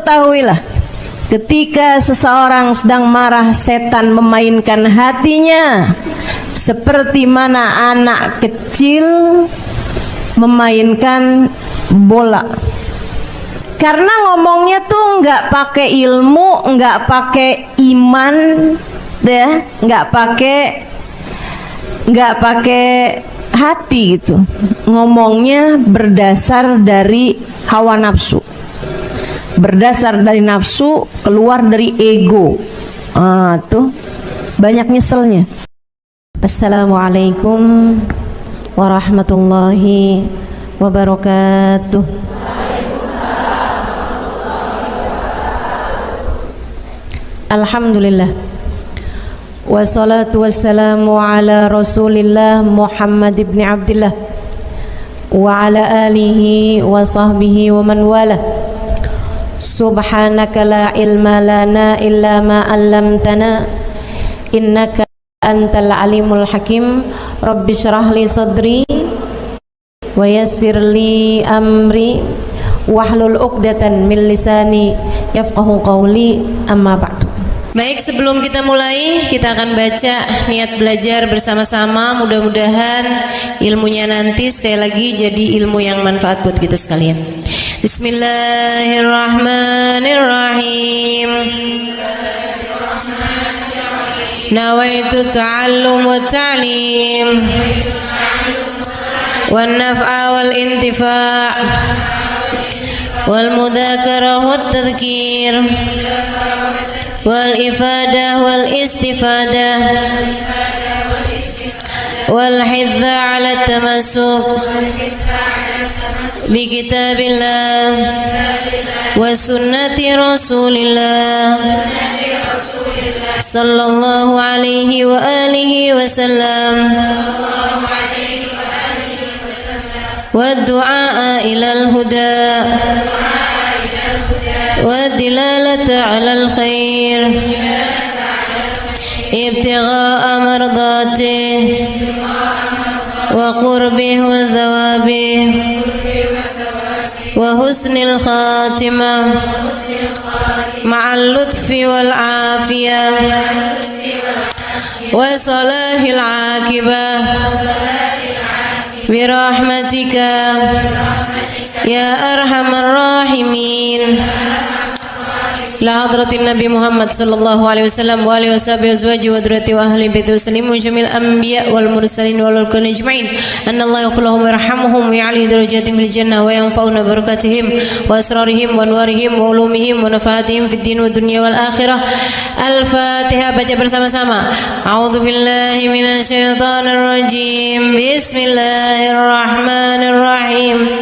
ketahuilah, ketika seseorang sedang marah, setan memainkan hatinya seperti mana anak kecil memainkan bola. Karena ngomongnya tuh nggak pakai ilmu, nggak pakai iman, deh, nggak pakai hati gitu. Ngomongnya berdasar dari hawa nafsu, berdasar dari nafsu, keluar dari ego. Tuh banyak nyeselnya. Assalamualaikum warahmatullahi wabarakatuh. Alhamdulillah, wassalatu wassalamu ala rasulillah Muhammad ibn Abdillah wa ala alihi wa sahbihi wa man wala. Subhanaka la ilma lana illa ma 'allamtana innaka antal alimul hakim. Rabbi shrah li sadri wa yassir li amri wahlul 'uqdatan min lisani yafqahu qawli, amma ba'du. Baik, sebelum kita mulai, kita akan baca niat belajar bersama-sama. Mudah-mudahan ilmunya nanti sekali lagi jadi ilmu yang manfaat buat kita sekalian. Bismillahirrahmanirrahim. Nawaitu ta'allum wa ta'lim wan naf'a wal intifa' wal mudzakarah wat tadhkir wal ifadah wal istifadah wal hidza ala tamassuk bi kitabillah wa sunnati rasulillah sallallahu alaihi wa alihi wasallam wa du'a ilal huda والدلالة على الخير ابتغاء مرضاته وقربه وثوابه وحسن الخاتمة مع اللطف والعافية وصلاح العاقبة برحمتك يا أرحم الراحمين. La hadratin Nabi Muhammad sallallahu alaihi wasallam wa alihi washabihi azwaji wa dzurriyyati wa ahli baiti wasallimu jamil anbiya wal mursalin wal kulli ajma'in. Anna Allah yaghfiruhum wa yarhamuhum wa ya'li darajatihim fil jannah wa yanfa'una barakatihim wa asrarihim wa anwarihim wa ulumihim wa nafaatihim fid din wa dunya wal akhirah. Al-Fatihah, baca bersama-sama. A'udzu billahi minasy syaithanir rajim. Bismillahirrahmanirrahim.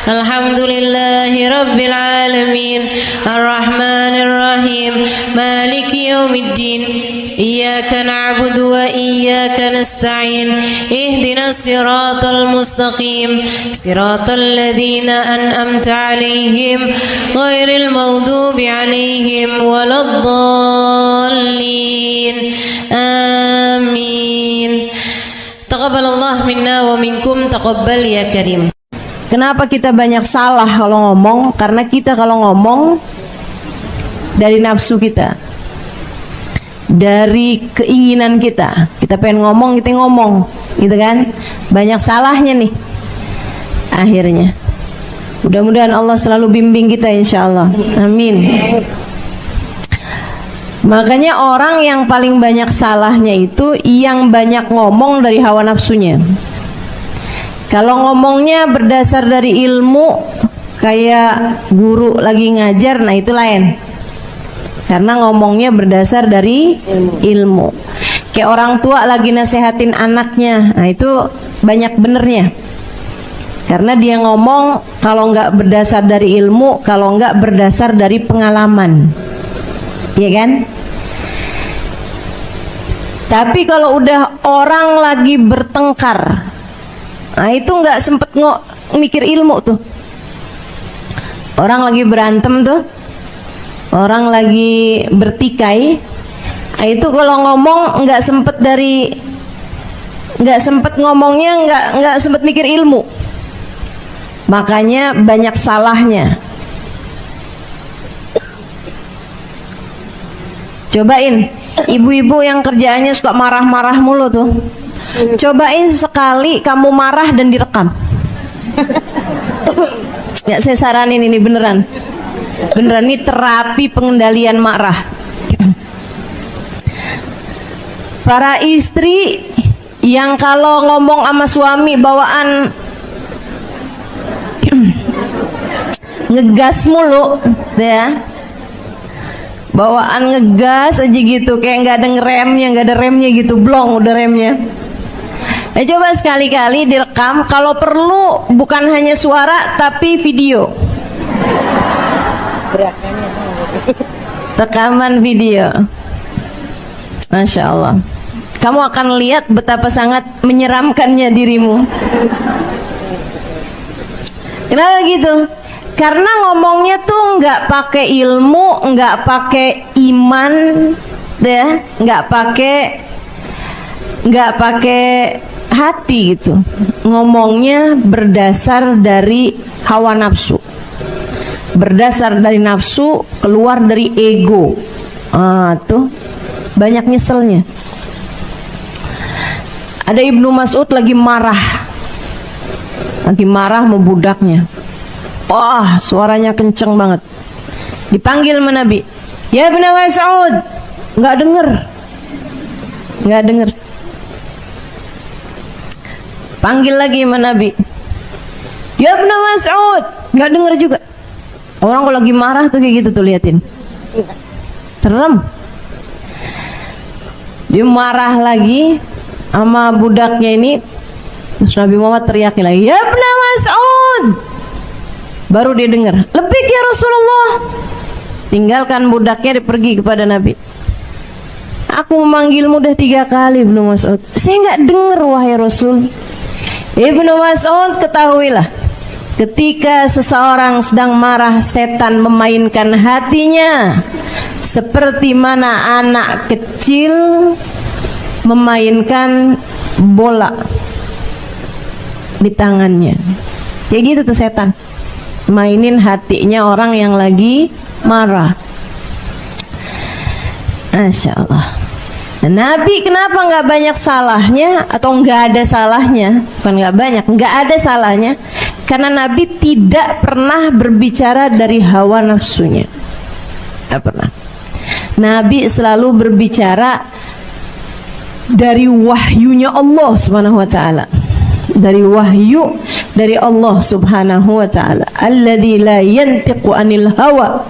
Alhamdulillahi rabbil alamin. Ar-Rahmanir Rahim. Maliki yaumiddin. Iyyaka na'budu wa iyyaka nasta'in. Ihdinas siratal mustaqim. Siratal ladzina an'amta 'alaihim ghairil maghdubi 'alaihim waladdallin. Amin. Taqabbalallahu minna wa minkum, taqabbal ya karim. Kenapa kita banyak salah kalau ngomong? Karena kita kalau ngomong dari nafsu kita, dari keinginan kita. Kita pengen ngomong, kita ngomong, gitu kan? Banyak salahnya nih akhirnya. Mudah-mudahan Allah selalu bimbing kita, insya Allah. Amin. Makanya orang yang paling banyak salahnya itu yang banyak ngomong dari hawa nafsunya. Kalau ngomongnya berdasar dari ilmu, kayak guru lagi ngajar, nah itu lain. Karena ngomongnya berdasar dari ilmu. Kayak orang tua lagi nasehatin anaknya, nah itu banyak benernya. Karena dia ngomong kalau nggak berdasar dari ilmu, kalau nggak berdasar dari pengalaman, iya kan? Tapi kalau udah orang lagi bertengkar, nah itu nggak sempet mikir ilmu tuh. Orang lagi berantem tuh, orang lagi bertikai, nah itu kalau ngomong nggak sempet ngomongnya, nggak sempet mikir ilmu. Makanya banyak salahnya. Cobain, ibu-ibu yang kerjaannya suka marah-marah mulu tuh, cobain sekali kamu marah dan direkam. Ya, saya saranin ini beneran ini terapi pengendalian marah. Para istri yang kalau ngomong sama suami bawaan ngegas mulu, ya, bawaan ngegas aja gitu, kayak nggak ada remnya gitu, blong udah remnya. Coba sekali-kali direkam, kalau perlu bukan hanya suara tapi video, rekaman video. Masya Allah, kamu akan lihat betapa sangat menyeramkannya dirimu. Kenapa gitu? Karena ngomongnya tuh nggak pakai ilmu, nggak pakai iman, deh, nggak pakai hati gitu. Ngomongnya berdasar dari hawa nafsu, berdasar dari nafsu, keluar dari ego. Tuh banyak nyeselnya. Ada Ibnu Mas'ud lagi marah sama budaknya. Wah, suaranya kenceng banget. Dipanggil sama Nabi, ya Ibnu Mas'ud, nggak denger. Panggil lagi sama Nabi, ya Ibnu Mas'ud, nggak denger juga. Orang kalau lagi marah tuh kayak gitu tuh, liatin, serem. Dia marah lagi sama budaknya ini. Terus Nabi Muhammad teriakin lagi, ya Ibnu Mas'ud. Baru dia dengar, lebih ya Rasulullah. Tinggalkan budaknya, dia pergi kepada Nabi. Aku memanggilmu udah 3 kali Ibnu Mas'ud, saya nggak dengar wahai Rasul. Ibnu Mas'ud, ketahuilah, ketika seseorang sedang marah, setan memainkan hatinya seperti mana anak kecil memainkan bola di tangannya. Kayak gitu tuh setan, mainin hatinya orang yang lagi marah. Masya Allah. Nabi kenapa nggak banyak salahnya atau nggak ada salahnya? Bukan nggak banyak, nggak ada salahnya. Karena Nabi tidak pernah berbicara dari hawa nafsunya. Tidak pernah. Nabi selalu berbicara dari wahyunya Allah Subhanahu wa taala. Dari wahyu dari Allah Subhanahu wa taala. Alladzi la yantiqu anil hawa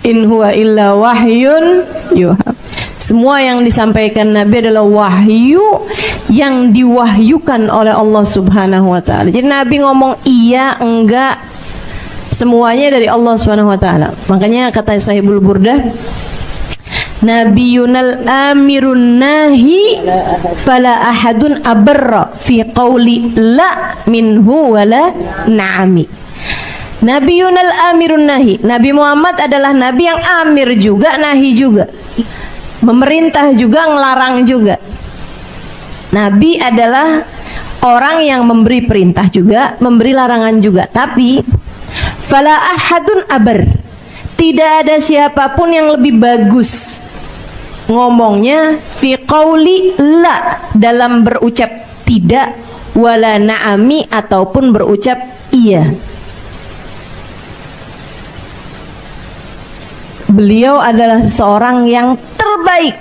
in huwa illa wahyun yuha. Semua yang disampaikan Nabi adalah wahyu yang diwahyukan oleh Allah Subhanahu wa taala. Jadi Nabi ngomong iya enggak, semuanya dari Allah Subhanahu wa taala. Makanya kata Sahibul Burdah, Nabiyunal amirun nahi fala ahadun abarra fi qawli la minhu wala na'ami. Nabiyunal amirun nahi. Nabi Muhammad adalah nabi yang amir juga, nahi juga. Memerintah juga, ngelarang juga. Nabi adalah orang yang memberi perintah juga, memberi larangan juga. Tapi fala ahadun abar. Tidak ada siapapun yang lebih bagus ngomongnya fi qauli la, dalam berucap tidak, wala na'ami, ataupun berucap iya. Beliau adalah seorang yang terbaik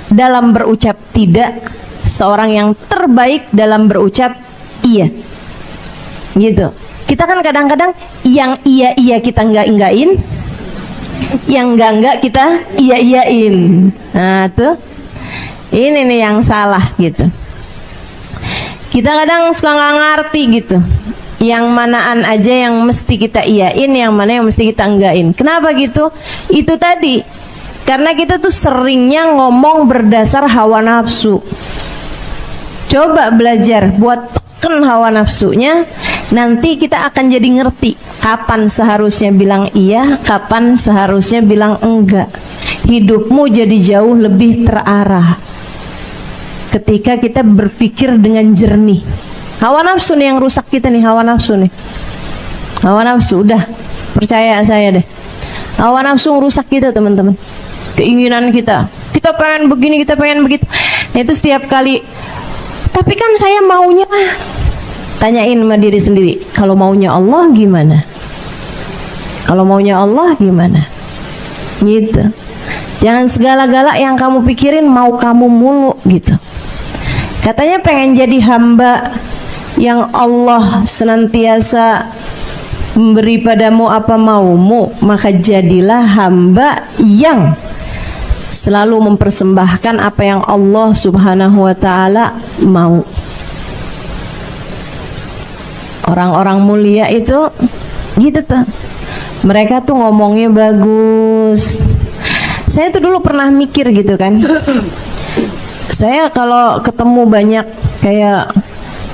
dalam berucap tidak, seorang yang terbaik dalam berucap iya. Gitu. Kita kan kadang-kadang yang iya kita enggak-enggakin, yang enggak kita iya-iyain. Nah tuh, ini nih yang salah gitu. Kita kadang suka nggak ngerti gitu, yang manaan aja yang mesti kita iyain, yang mana yang mesti kita enggakin. Kenapa gitu? Itu tadi, karena kita tuh seringnya ngomong berdasar hawa nafsu. Coba belajar buat teken hawa nafsunya, nanti kita akan jadi ngerti kapan seharusnya bilang iya, kapan seharusnya bilang enggak. Hidupmu jadi jauh lebih terarah ketika kita berpikir dengan jernih. Hawa nafsu nih yang rusak kita nih, hawa nafsu nih. Hawa nafsu, udah percaya saya deh. Hawa nafsu rusak kita teman-teman. keinginan kita. Kita pengen begini, kita pengen begitu. Itu setiap kali. Tapi kan saya maunya, tanyain sama diri sendiri, kalau maunya Allah gimana? Kalau maunya Allah gimana? Gitu. Jangan segala-gala yang kamu pikirin mau kamu mulu gitu. Katanya pengen jadi hamba yang Allah senantiasa memberi padamu apa maumu, maka jadilah hamba yang selalu mempersembahkan apa yang Allah Subhanahu wa ta'ala mau. Orang-orang mulia itu gitu tuh. Mereka tuh ngomongnya bagus. Saya tuh dulu pernah mikir gitu kan. Saya kalau ketemu banyak kayak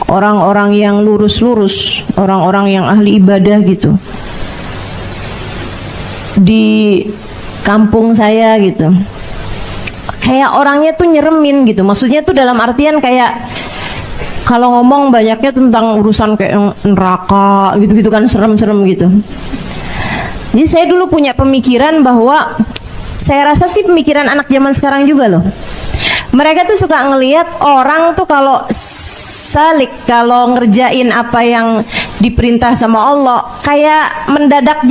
orang-orang yang lurus-lurus, orang-orang yang ahli ibadah gitu di kampung saya gitu, kayak orangnya tuh nyeremin gitu. Maksudnya tuh dalam artian kayak kalau ngomong banyaknya tentang urusan kayak neraka gitu-gitu kan, serem-serem gitu. Jadi saya dulu punya pemikiran bahwa, saya rasa sih pemikiran anak zaman sekarang juga loh, mereka tuh suka ngelihat orang tuh kalau salik, kalau ngerjain apa yang diperintah sama Allah, kayak mendadak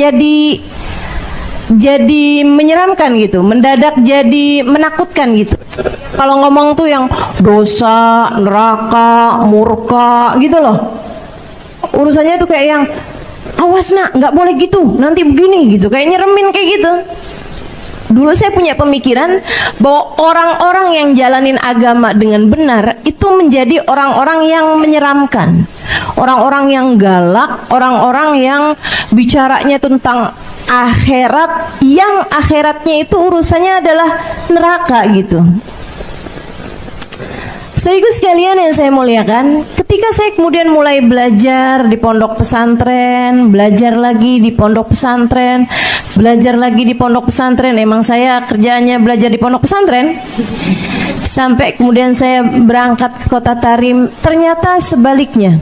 jadi menyeramkan gitu, mendadak jadi menakutkan gitu. Kalau ngomong tuh yang dosa, neraka, murka gitu loh. Urusannya tuh kayak yang awas nak, nggak boleh gitu, nanti begini gitu, kayak nyeremin kayak gitu. Dulu saya punya pemikiran bahwa orang-orang yang jalanin agama dengan benar itu menjadi orang-orang yang menyeramkan, orang-orang yang galak, orang-orang yang bicaranya tentang akhirat, yang akhiratnya itu urusannya adalah neraka gitu. Saudaraku sekalian yang saya muliakan, ketika saya kemudian mulai belajar di pondok pesantren, belajar lagi di pondok pesantren, belajar lagi di pondok pesantren, emang saya kerjaannya belajar di pondok pesantren, sampai kemudian saya berangkat ke kota Tarim. Ternyata sebaliknya,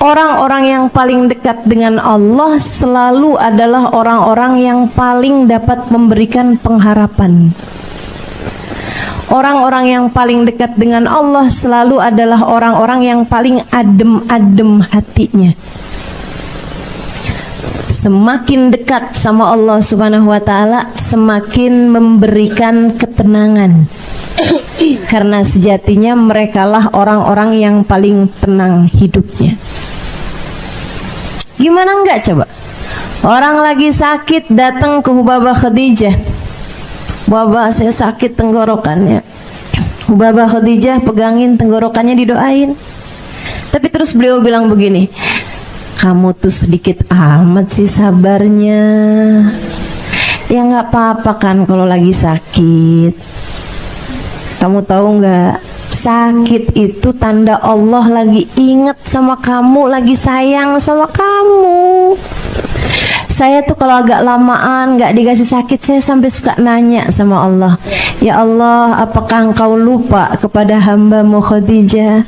orang-orang yang paling dekat dengan Allah selalu adalah orang-orang yang paling dapat memberikan pengharapan. Orang-orang yang paling dekat dengan Allah selalu adalah orang-orang yang paling adem-adem hatinya. Semakin dekat sama Allah Subhanahu wa ta'ala, semakin memberikan ketenangan. Karena sejatinya merekalah orang-orang yang paling tenang hidupnya. Gimana enggak coba? Orang lagi sakit datang ke Hubabah Khadijah, Baba saya sakit tenggorokannya. Hubabah Khadijah pegangin tenggorokannya, didoain. Tapi terus beliau bilang begini, kamu tuh sedikit amat sih sabarnya. Ya nggak apa-apa kan kalau lagi sakit. Kamu tahu nggak, sakit itu tanda Allah lagi inget sama kamu, lagi sayang sama kamu. Saya tuh kalau agak lamaan nggak dikasih sakit, saya sampai suka nanya sama Allah, ya Allah, apakah engkau lupa kepada hamba-Mu Khadijah?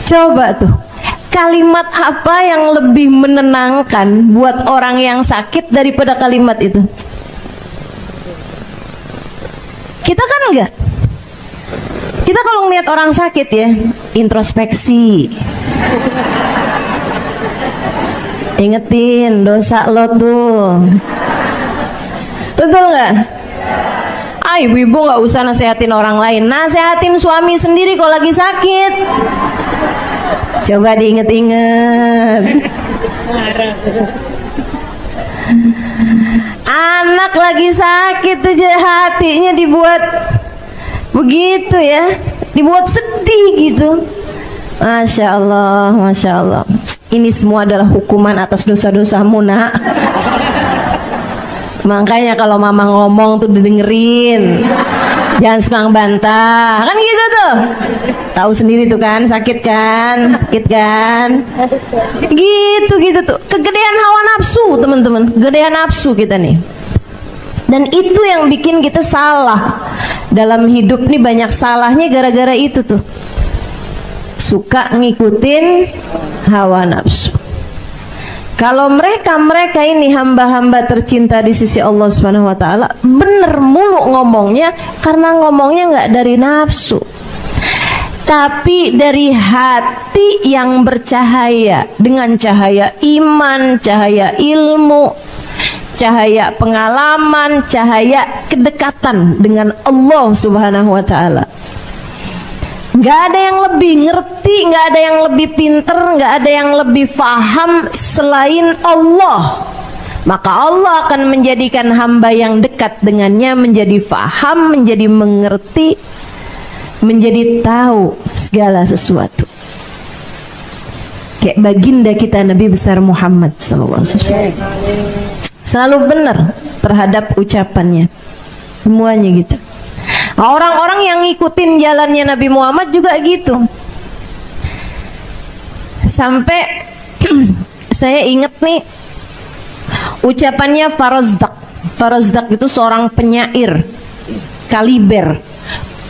Coba tuh, kalimat apa yang lebih menenangkan buat orang yang sakit daripada kalimat itu? Kita kan enggak. Kita kalau ngeliat orang sakit ya, introspeksi. Ingetin dosa lo tuh. Betul nggak? Ibu-ibu nggak usah nasehatin orang lain, nasehatin suami sendiri kalau lagi sakit. Coba diinget-inget. Anak lagi sakit aja hatinya dibuat begitu ya, dibuat sedih gitu. Masya Allah, Masya Allah. Ini semua adalah hukuman atas dosa-dosamu nak. Makanya kalau mama ngomong tuh didengerin, jangan suka ngebantah, kan gitu tuh. Tahu sendiri tuh kan, sakit kan, gitu tuh. Kegedean hawa nafsu teman-teman, kegedean nafsu kita nih. Dan itu yang bikin kita salah dalam hidup nih, banyak salahnya gara-gara itu tuh. Suka ngikutin hawa nafsu. Kalau mereka ini hamba-hamba tercinta di sisi Allah Subhanahu wa taala, bener mulu ngomongnya, karena ngomongnya nggak dari nafsu, tapi dari hati yang bercahaya dengan cahaya iman, cahaya ilmu, cahaya pengalaman, cahaya kedekatan dengan Allah Subhanahu wa taala. Gak ada yang lebih ngerti, gak ada yang lebih pinter, gak ada yang lebih faham selain Allah. Maka Allah akan menjadikan hamba yang dekat dengannya menjadi faham, menjadi mengerti, menjadi tahu segala sesuatu. Kayak baginda kita Nabi besar Muhammad sallallahu alaihi wasallam. Selalu benar terhadap ucapannya. Semuanya gitu. Orang-orang yang ngikutin jalannya Nabi Muhammad juga gitu. Sampai saya ingat nih ucapannya Farazdak. Farazdak itu seorang penyair kaliber,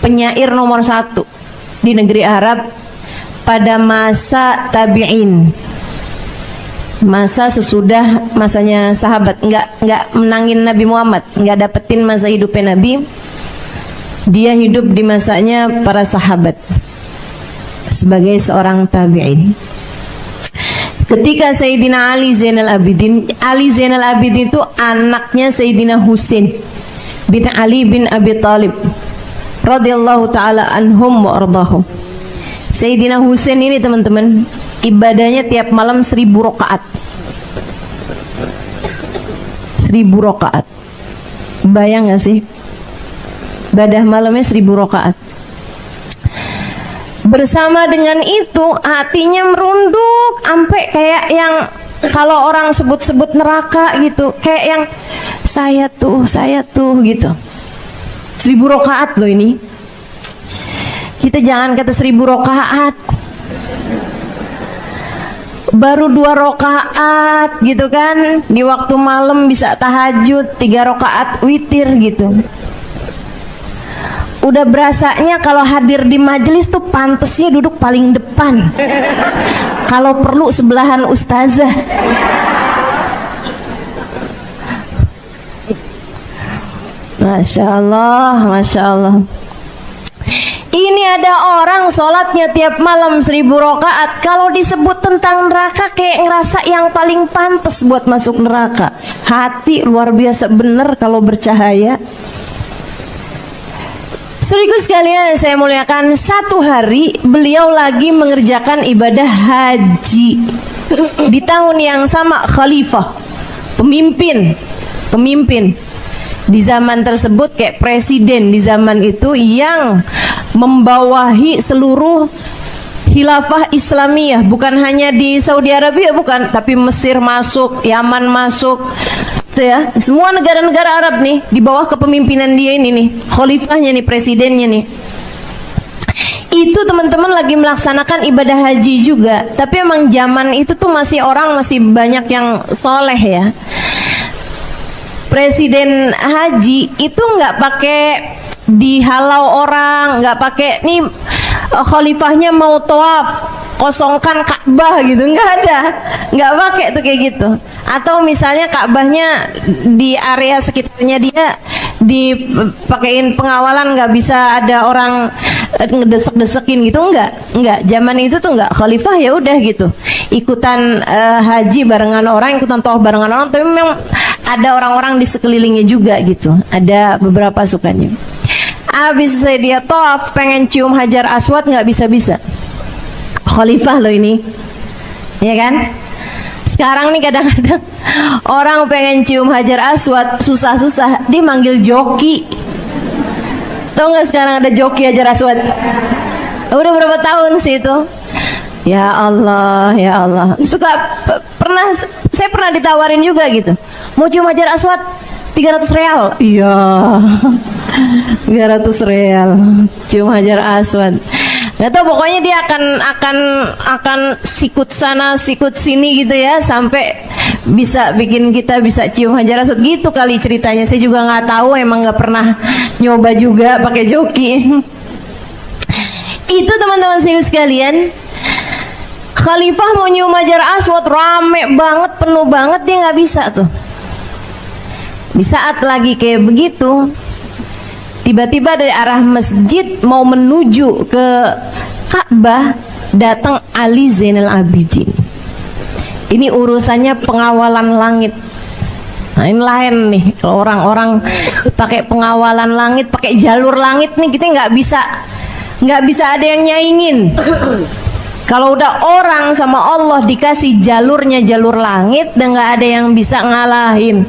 penyair nomor 1 di negeri Arab pada masa tabi'in, masa sesudah masanya sahabat. Nggak menangin Nabi Muhammad, nggak dapetin masa hidupnya Nabi. Dia hidup di masanya para sahabat sebagai seorang tabi'in. Ketika Sayyidina Ali Zainal Abidin, Ali Zainal Abidin itu anaknya Sayyidina Husain bin Ali bin Abi Thalib radhiyallahu taala anhum wa ardahum. Sayyidina Husain ini teman-teman, ibadahnya tiap malam 1000 rakaat. 1000 rakaat. Bayang gak sih? Ibadah malamnya 1000 rakaat. Bersama dengan itu hatinya merunduk sampai kayak yang kalau orang sebut-sebut neraka gitu, kayak yang saya tuh gitu. 1000 rakaat loh ini. Kita jangan kata 1000 rakaat, baru 2 rakaat gitu kan, di waktu malam bisa tahajud, 3 rakaat witir gitu. Udah berasanya kalau hadir di majelis tuh pantesnya duduk paling depan. Kalau perlu sebelahan ustazah. Masya Allah, Masya Allah. Ini ada orang sholatnya tiap malam 1000 rakaat. Kalau disebut tentang neraka kayak ngerasa yang paling pantas buat masuk neraka. Hati luar biasa bener kalau bercahaya. Saudaraku sekalian saya muliakan, satu hari beliau lagi mengerjakan ibadah haji di tahun yang sama. Khalifah, pemimpin di zaman tersebut, kayak presiden di zaman itu yang membawahi seluruh khilafah Islamiyah, bukan hanya di Saudi Arabia, bukan, tapi Mesir masuk, Yaman masuk, ya, semua negara-negara Arab nih di bawah kepemimpinan dia ini nih, khalifahnya nih, presidennya nih. Itu teman-teman lagi melaksanakan ibadah haji juga, tapi emang zaman itu tuh masih banyak yang soleh ya. Presiden haji itu nggak pakai dihalau orang, nggak pakai nih khalifahnya mau tawaf kosongkan Ka'bah gitu, nggak pakai tuh kayak gitu. Atau misalnya Ka'bahnya di area sekitarnya dia dipakein pengawalan, nggak bisa ada orang ngedesek-desekin gitu, nggak. Zaman itu tuh nggak, khalifah ya udah gitu, ikutan haji barengan orang, ikutan tawaf barengan orang, tapi memang ada orang-orang di sekelilingnya juga gitu, ada beberapa sukanya. Abis dia tawaf pengen cium Hajar Aswad nggak bisa-bisa, khalifah loh ini, ya kan? Sekarang nih kadang-kadang orang pengen cium Hajar Aswad susah-susah dimanggil joki. Tahu nggak sekarang ada joki Hajar Aswad? Udah berapa tahun sih itu? Ya Allah, ya Allah. Saya pernah ditawarin juga gitu. Mau cium Hajar Aswad 300 real. Iya. 300 real cium Hajar Aswad. Gak tau, pokoknya dia akan sikut sana sikut sini gitu ya, sampai bisa bikin kita bisa cium Hajar Aswad gitu kali ceritanya. Saya juga nggak tahu, emang nggak pernah nyoba juga pakai joki. Itu teman-teman sekalian, Khalifah mau nyium Hajar Aswad, rame banget, penuh banget, dia nggak bisa tuh. Di saat lagi kayak begitu, tiba-tiba dari arah masjid mau menuju ke Ka'bah, datang Ali Zainal Abidin. Ini urusannya pengawalan langit. Nah, ini lain nih, kalau orang-orang pakai pengawalan langit, pakai jalur langit nih, kita nggak bisa ada yang nyaingin. Kalau udah orang sama Allah dikasih jalurnya jalur langit, dan nggak ada yang bisa ngalahin.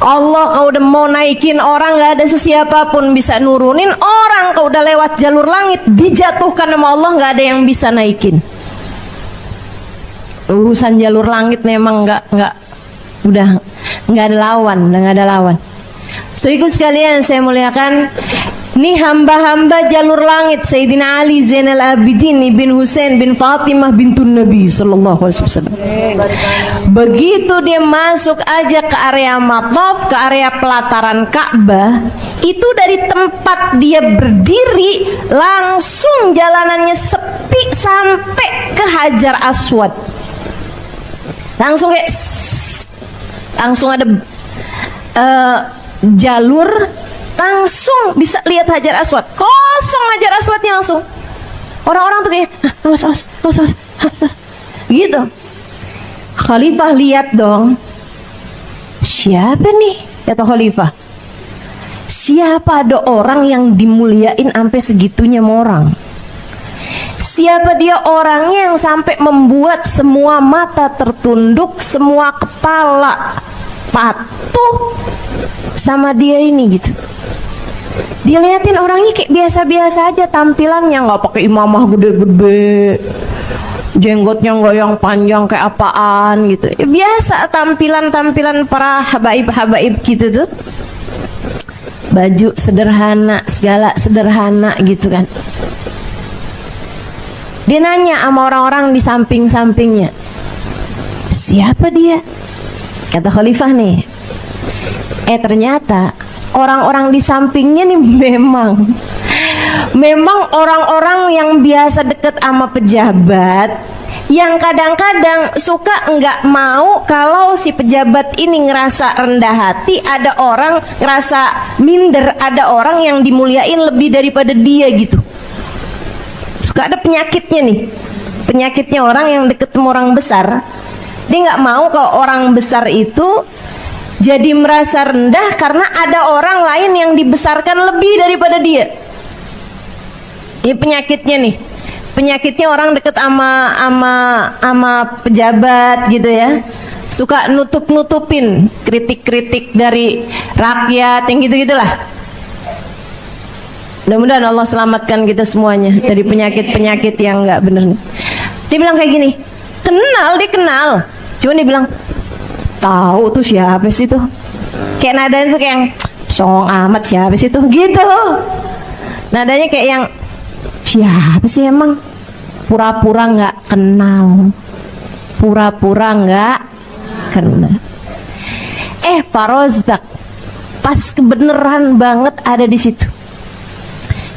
Allah kalau udah mau naikin orang, nggak ada sesiapa pun bisa nurunin orang. Kalau udah lewat jalur langit, dijatuhkan sama Allah, nggak ada yang bisa naikin. Urusan jalur langit memang udah nggak ada lawan. So ikut sekalian saya muliakan, ini hamba-hamba jalur langit Sayyidina Ali Zainal Abidin bin Husain bin Fatimah bintun Nabi sallallahu alaihi wasallam. Begitu dia masuk aja ke area Mataf, ke area pelataran Ka'bah, itu dari tempat dia berdiri langsung jalanannya sepi sampai ke Hajar Aswad. Langsung ada jalur, langsung bisa lihat Hajar Aswad, kosong Hajar Aswadnya langsung. Orang-orang tuh kayak awas gitu. Khalifah lihat dong, siapa nih, kata Khalifah, siapa ada orang yang dimuliain sampai segitunya sama orang? Siapa dia orangnya yang sampai membuat semua mata tertunduk, semua kepala patuh sama dia ini gitu. Dia liatin orangnya kayak biasa-biasa aja tampilannya, nggak pakai imamah gede-gede, jenggotnya nggak yang panjang kayak apaan gitu. Ya, biasa tampilan para habaib-habaib gitu tuh. Baju sederhana, segala sederhana gitu kan. Dia nanya sama orang-orang di samping-sampingnya, siapa dia? Kata Khalifah nih, ternyata orang-orang di sampingnya nih memang orang-orang yang biasa deket sama pejabat, yang kadang-kadang suka nggak mau kalau si pejabat ini ngerasa rendah hati, ada orang ngerasa minder, ada orang yang dimuliain lebih daripada dia gitu. Suka ada penyakitnya nih, penyakitnya orang yang deket sama orang besar. Dia nggak mau kalau orang besar itu jadi merasa rendah karena ada orang lain yang dibesarkan lebih daripada dia. Ini penyakitnya nih, penyakitnya orang deket sama pejabat gitu ya. Suka nutupin kritik-kritik dari rakyat yang gitu-gitulah. Mudah-mudahan Allah selamatkan kita semuanya dari penyakit-penyakit yang nggak bener. Dia bilang kayak gini, dia kenal. Cuma dia bilang, tahu tuh siapa sih tuh? Kayak nadanya tuh kayak yang songong amat, siapa sih tuh? Gitu. Nadanya kayak yang siapa sih emang? Pura-pura nggak kenal. Pura-pura nggak kenal. Pak Rozdak pas kebenaran banget ada di situ.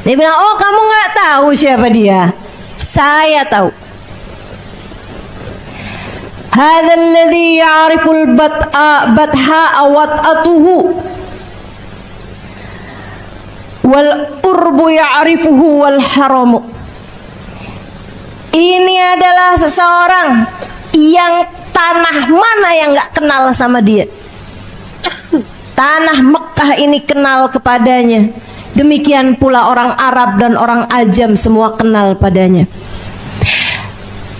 Dia bilang, oh kamu nggak tahu siapa dia? Saya tahu. Hadzal ladzi ya'riful batha'a wat'atuhu wal urbu ya'rifuhu wal haramu. Ini adalah seseorang yang tanah mana yang nggak kenal sama dia. Tanah Mekah ini kenal kepadanya. Demikian pula orang Arab dan orang Ajam semua kenal padanya.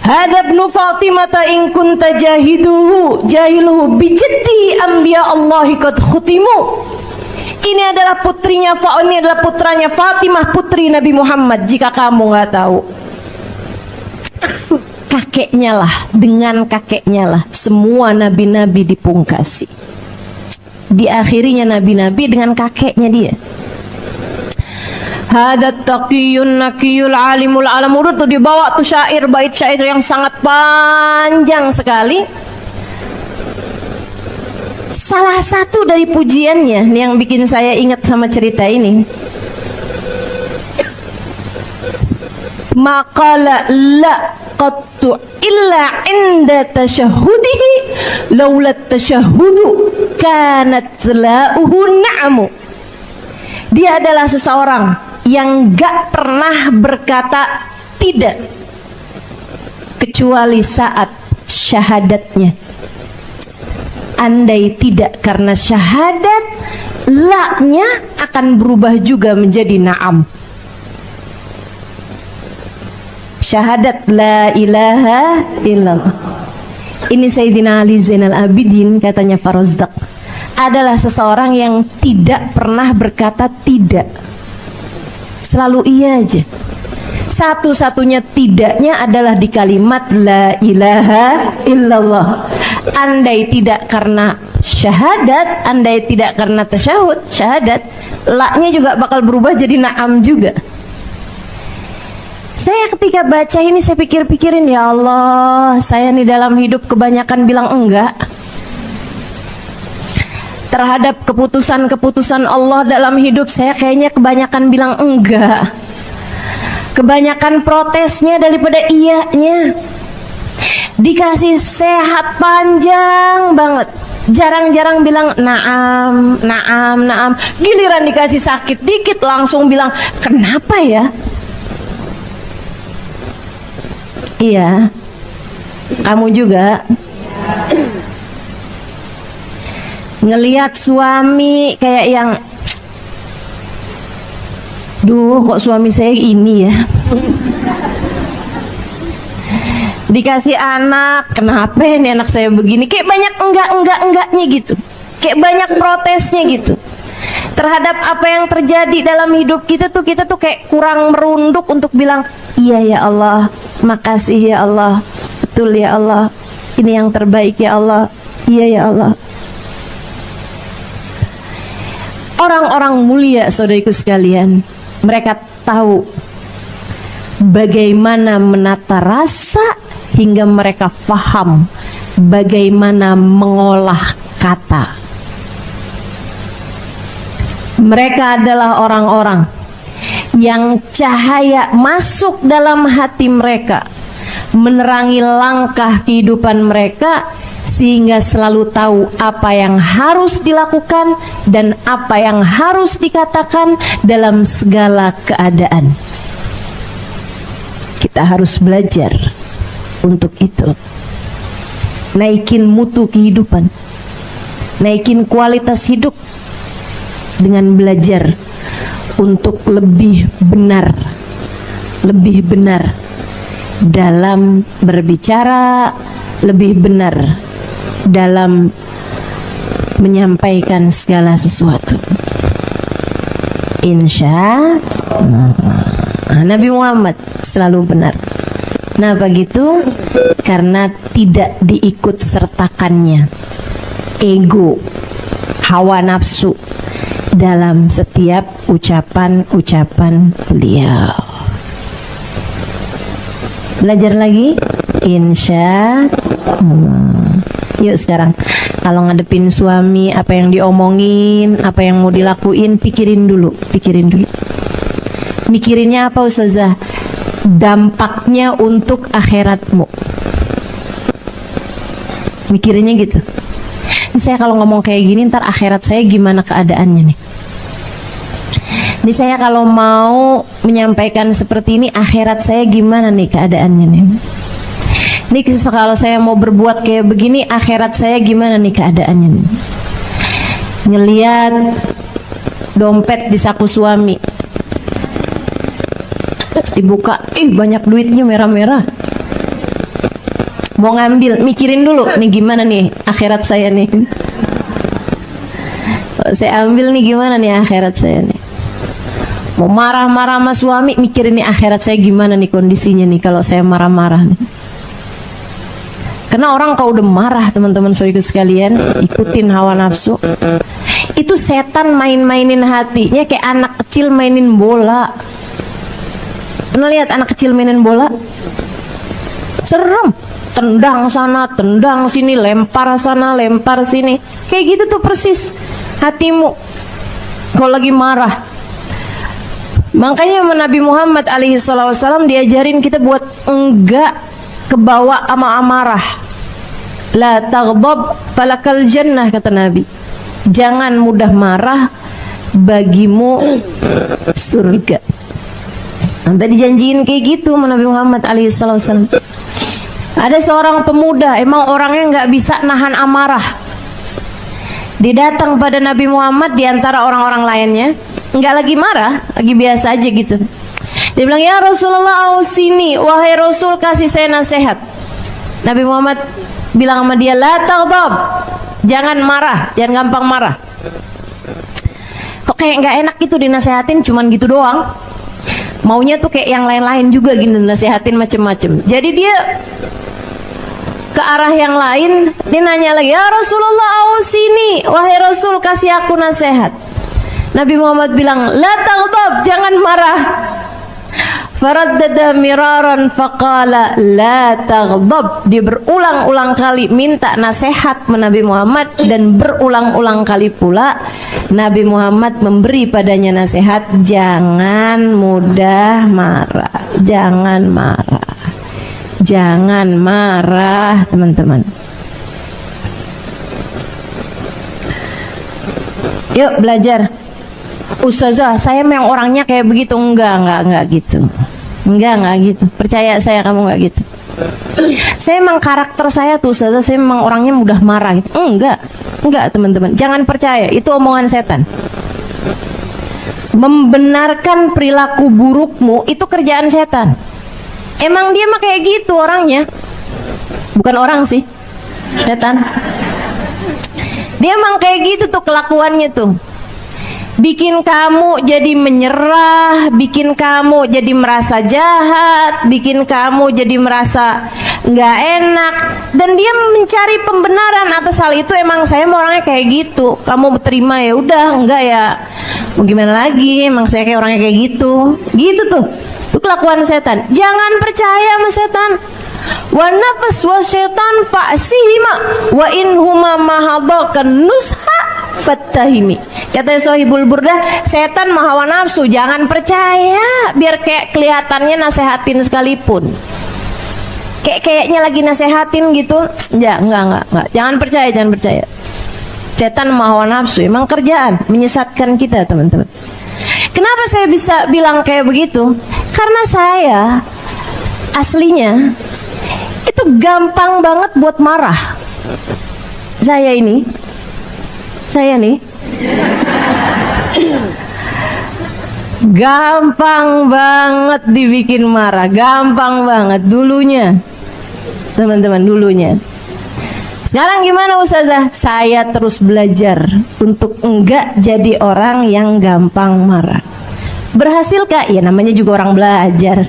Hadza ibnu Fatimah in kunta jahiluhu bi jaddi anbiya Allah qad khutimu. Ini adalah putranya Fatimah, putri Nabi Muhammad. Jika kamu nggak tahu, kakeknya lah, dengan kakeknya lah semua nabi-nabi dipungkasi. Diakhirinya nabi-nabi dengan kakeknya dia. Hadat taqiyun nakiyul alimul alamur, tuh dibawa tuh bait syair yang sangat panjang sekali. Salah satu dari pujiannya yang bikin saya ingat sama cerita ini, maqala la qattu illa inda tasyahudihi laula tasyahudu kanat la'uhu na'amu. Dia adalah seseorang yang gak pernah berkata tidak kecuali saat syahadatnya. Andai tidak karena syahadat, la-nya akan berubah juga menjadi na'am. Syahadat la ilaha illallah. Ini Sayyidina Ali Zainal Abidin, katanya Farazdaq, adalah seseorang yang tidak pernah berkata tidak. Selalu iya aja. Satu-satunya tidaknya adalah di kalimat la ilaha illallah. Andai tidak karena syahadat, andai tidak karena tasyahud, syahadat, la-nya juga bakal berubah jadi na'am juga. Saya ketika baca ini saya pikir-pikirin, ya Allah, saya nih dalam hidup kebanyakan bilang enggak terhadap keputusan-keputusan Allah dalam hidup. Saya kayaknya kebanyakan bilang enggak, kebanyakan protesnya daripada iyanya. Dikasih sehat panjang banget, jarang-jarang bilang naam, naam, naam. Giliran dikasih sakit dikit langsung bilang kenapa ya? Iya, kamu juga ngelihat suami kayak yang, duh kok suami saya ini ya. Dikasih anak, kenapa ini anak saya begini? Kayak banyak enggaknya gitu, kayak banyak protesnya gitu terhadap apa yang terjadi dalam hidup kita tuh kayak kurang merunduk untuk bilang iya ya Allah, makasih ya Allah, betul ya Allah, ini yang terbaik ya Allah, iya ya Allah. Orang-orang mulia, saudariku sekalian, mereka tahu bagaimana menata rasa hingga mereka paham bagaimana mengolah kata. Mereka adalah orang-orang yang cahaya masuk dalam hati mereka, menerangi langkah kehidupan mereka, sehingga selalu tahu apa yang harus dilakukan dan apa yang harus dikatakan dalam segala keadaan. Kita harus belajar untuk itu. Naikin mutu kehidupan, naikin kualitas hidup dengan belajar untuk lebih benar dalam berbicara, lebih benar dalam menyampaikan segala sesuatu. Insya Allah Nabi Muhammad selalu benar. Kenapa gitu? Karena tidak diikut sertakannya ego, hawa nafsu dalam setiap ucapan-ucapan beliau. Belajar lagi, insya Allah. Yuk sekarang, kalau ngadepin suami, apa yang diomongin, apa yang mau dilakuin, pikirin dulu. Mikirinnya apa Ustazah? Dampaknya untuk akhiratmu. Mikirinnya gitu. Saya kalau ngomong kayak gini, ntar akhirat saya gimana keadaannya nih? Ini saya kalau mau menyampaikan seperti ini, akhirat saya gimana nih keadaannya nih? Ini kalau saya mau berbuat kayak begini, akhirat saya gimana nih keadaannya nih? Ngeliat dompet di saku suami, dibuka, banyak duitnya merah-merah. Mau ngambil, mikirin dulu nih gimana nih akhirat saya nih. Kalau saya ambil nih gimana nih akhirat saya nih. Mau marah-marah sama suami, mikirin nih akhirat saya gimana nih kondisinya nih kalau saya marah-marah nih. Karena orang kalau udah marah, teman-teman saudaraku sekalian, ikutin hawa nafsu, itu setan main-mainin hatinya kayak anak kecil mainin bola. Pernah lihat anak kecil mainin bola? Serem. Tendang sana, tendang sini, lempar sana, lempar sini. Kayak gitu tuh persis hatimu kalau lagi marah. Makanya Nabi Muhammad alaihi wasallam diajarin kita buat enggak kebawa sama amarah. La taghdab falakal jannah, kata Nabi. Jangan mudah marah, bagimu surga. Sampai dijanjiin kayak gitu sama Nabi Muhammad alaihi wasallam. Ada seorang pemuda, emang orangnya nggak bisa nahan amarah. Dia datang pada Nabi Muhammad di antara orang-orang lainnya, nggak lagi marah, lagi biasa aja gitu. Dia bilang, ya Rasulullah, ausini, wahai Rasul, kasih saya nasihat. Nabi Muhammad bilang sama dia, la taghdab, jangan marah, jangan gampang marah. Kok kayak nggak enak gitu dinasehatin, cuman gitu doang. Maunya tuh kayak yang lain-lain juga gitu, nasihatin macem-macem. Jadi dia ke arah yang lain, dia nanya lagi, ya Rasulullah, ausini, wahai Rasul, kasih aku nasihat. Nabi Muhammad bilang, la taghdab, jangan marah. Faraddada miraran faqala la taghdab. Dia berulang-ulang kali minta nasihat Nabi Muhammad, dan berulang-ulang kali pula Nabi Muhammad memberi padanya nasihat, jangan mudah marah, jangan marah, jangan marah, teman-teman. Yuk belajar. Ustazah, saya memang orangnya kayak begitu. Enggak gitu. Enggak gitu. Percaya saya, kamu enggak gitu. Saya memang karakter saya tuh Ustazah, saya memang orangnya mudah marah gitu. Enggak teman-teman. Jangan percaya, itu omongan setan. Membenarkan perilaku burukmu itu kerjaan setan. Emang dia mah kayak gitu orangnya. Bukan orang sih, setan. Dia emang kayak gitu tuh kelakuannya tuh. Bikin kamu jadi menyerah, bikin kamu jadi merasa jahat, bikin kamu jadi merasa nggak enak, dan dia mencari pembenaran atas hal itu. Emang saya mau orangnya kayak gitu, kamu terima ya udah, enggak ya mau gimana lagi, emang saya kayak orangnya kayak gitu tuh. Itu kelakuan setan. Jangan percaya sama setan. Wa nafas wa syaitan fa'sihima wa in huma mahabakan nusha fattahimi. Kata Sohibul Burdah, setan maha hawa nafsu, jangan percaya, biar kayak kelihatannya nasehatin sekalipun. Kayaknya lagi nasehatin gitu. Ya, enggak. Jangan percaya. Setan maha hawa nafsu, emang kerjaan menyesatkan kita, teman-teman. Kenapa saya bisa bilang kayak begitu? Karena saya aslinya itu gampang banget buat marah. Saya nih gampang banget dibikin marah, gampang banget dulunya, teman-teman, dulunya. Sekarang gimana Ustazah? Saya terus belajar untuk enggak jadi orang yang gampang marah. Berhasil kak? Ya namanya juga orang belajar,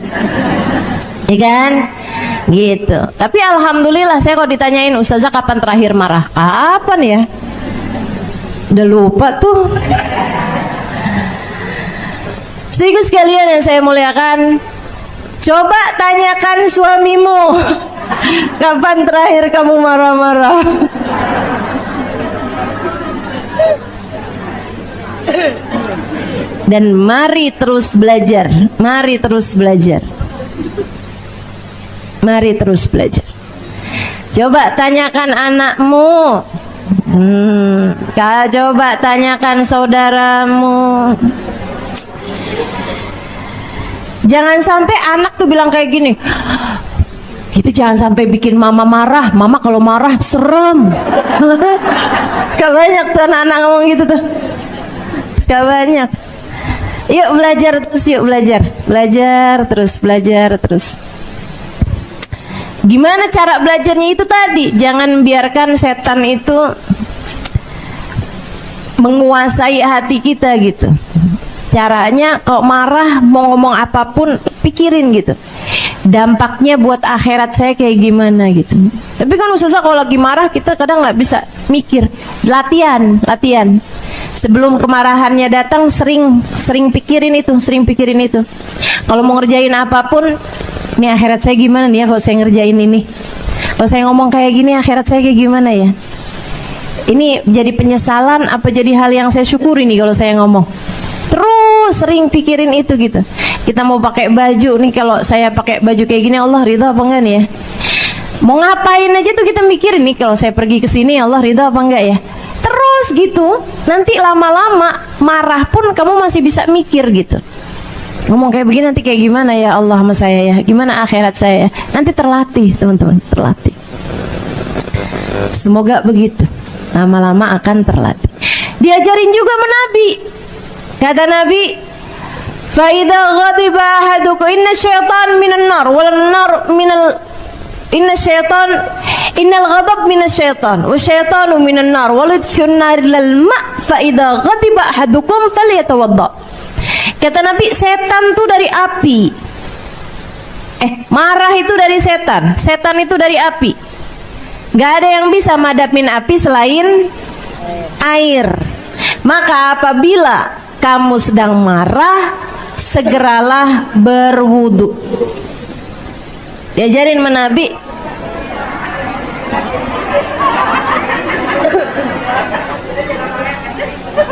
ya kan? Gitu. Tapi alhamdulillah saya kok ditanyain, Ustazah kapan terakhir marah? Kapan ya? Udah lupa tuh. Sehingga sekalian yang saya muliakan, coba tanyakan suamimu, kapan terakhir kamu marah-marah? Dan mari terus belajar. Coba tanyakan anakmu, coba tanyakan saudaramu. Jangan sampai anak tuh bilang kayak gini, itu jangan sampai bikin mama marah. Mama kalau marah serem. Gak banyak tuh anak-anak ngomong gitu tuh. Gak banyak. Yuk belajar terus. Gimana cara belajarnya itu tadi? Jangan biarkan setan itu menguasai hati kita gitu. Caranya kalau marah mau ngomong apapun pikirin gitu, dampaknya buat akhirat saya kayak gimana gitu. Tapi kan Ustazah kalau lagi marah kita kadang nggak bisa mikir. Latihan. Sebelum kemarahannya datang sering pikirin itu. Kalau mau ngerjain apapun, nih akhirat saya gimana nih ya kalau saya ngerjain ini. Kalau saya ngomong kayak gini akhirat saya kayak gimana ya. Ini jadi penyesalan apa jadi hal yang saya syukuri nih kalau saya ngomong. terus sering pikirin itu gitu. Kita mau pakai baju nih, kalau saya pakai baju kayak gini Allah ridho apa enggak nih ya? Mau ngapain aja tuh kita mikirin nih, kalau saya pergi ke sini Allah ridho apa enggak ya? Terus gitu. Nanti lama-lama marah pun kamu masih bisa mikir gitu. Ngomong kayak begini nanti kayak gimana ya Allah sama saya ya? Gimana akhirat saya? Nanti terlatih teman-teman, terlatih. Semoga begitu. Lama-lama akan terlatih. Diajarin juga sama Nabi. Kata Nabi, fa idza ghadiba ahadukum inna syaitan minan nar wal nar minal inna syaitan innal ghadab minas syaitan wa syaitanu minan nar wal idfun nar lal ma fa idza ghadiba ahadukum falyatawadda. Kata Nabi, setan tuh dari api. Marah itu dari setan. Setan itu dari api. Gak ada yang bisa madapin api selain air. Maka apabila kamu sedang marah, segeralah berwudu. Diajarin sama Nabi.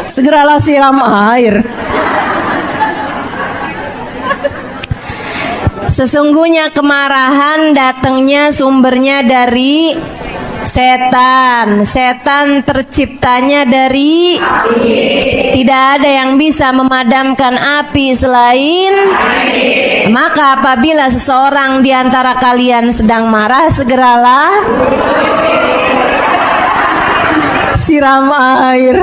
Segeralah siram air. Sesungguhnya kemarahan datangnya sumbernya dari setan. Setan terciptanya dari api. Tidak ada yang bisa memadamkan api selain api. Maka apabila seseorang di antara kalian sedang marah, segeralah siram air.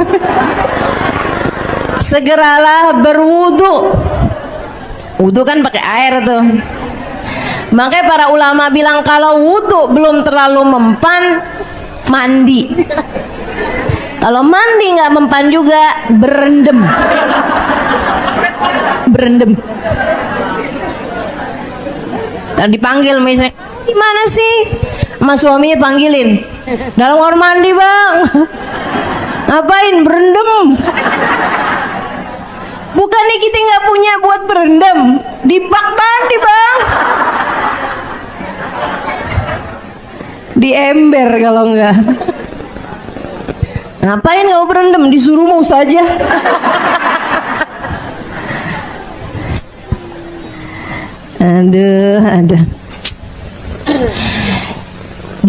Segeralah berwudu. Wudu kan pakai air tuh. Makanya para ulama bilang kalau wudu belum terlalu mempan, mandi. Kalau mandi nggak mempan juga, berendam. Berendam. Dan dipanggil misalnya, gimana sih? Mas suaminya panggilin, dalam kamar mandi bang. Ngapain berendam? Bukannya kita nggak punya buat berendam, di bak mandi bang. Di ember kalau enggak. Ngapain kau berendam? Disuruh mau saja. Aduh.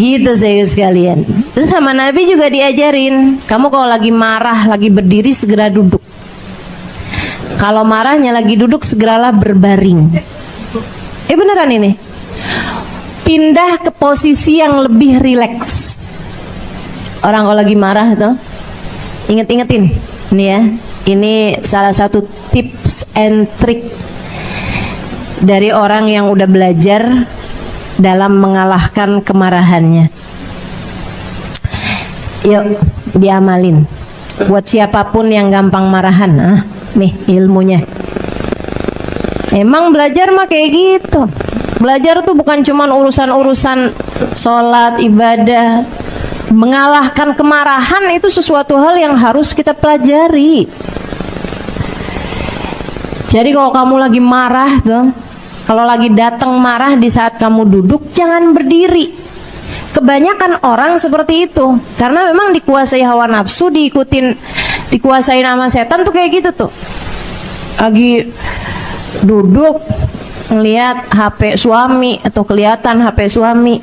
Gitu saya sekalian. Terus sama Nabi juga diajarin, kamu kalau lagi marah, lagi berdiri segera duduk. Kalau marahnya lagi duduk, segeralah berbaring. Beneran ini. Pindah ke posisi yang lebih rileks. Orang kalau lagi marah tuh, inget-ingetin. Ini ya, ini salah satu tips and trick dari orang yang udah belajar dalam mengalahkan kemarahannya. Yuk, diamalin. Buat siapapun yang gampang marahan, nih ilmunya. Emang belajar mah kayak gitu. Belajar tuh bukan cuman urusan-urusan sholat, ibadah. Mengalahkan kemarahan itu sesuatu hal yang harus kita pelajari. Jadi kalau kamu lagi marah tuh, kalau lagi datang marah di saat kamu duduk, jangan berdiri. Kebanyakan orang seperti itu, karena memang dikuasai hawa nafsu, dikuasai nama setan tuh kayak gitu tuh. Lagi duduk ngelihat HP suami atau kelihatan HP suami,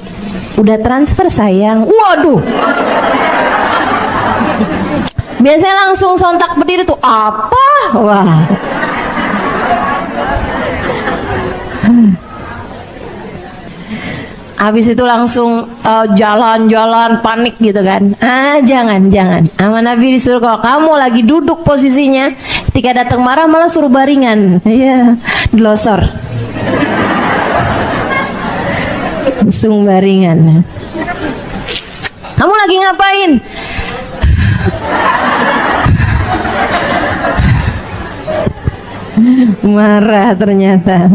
udah transfer sayang, waduh, biasanya langsung sontak berdiri tuh, apa? Wah, habis itu langsung jalan-jalan panik gitu kan. Jangan. Sama Nabi disuruh kalau kamu lagi duduk posisinya, ketika datang marah malah suruh baringan. Iya, dilosor. Langsung baringan. Kamu lagi ngapain? Marah ternyata.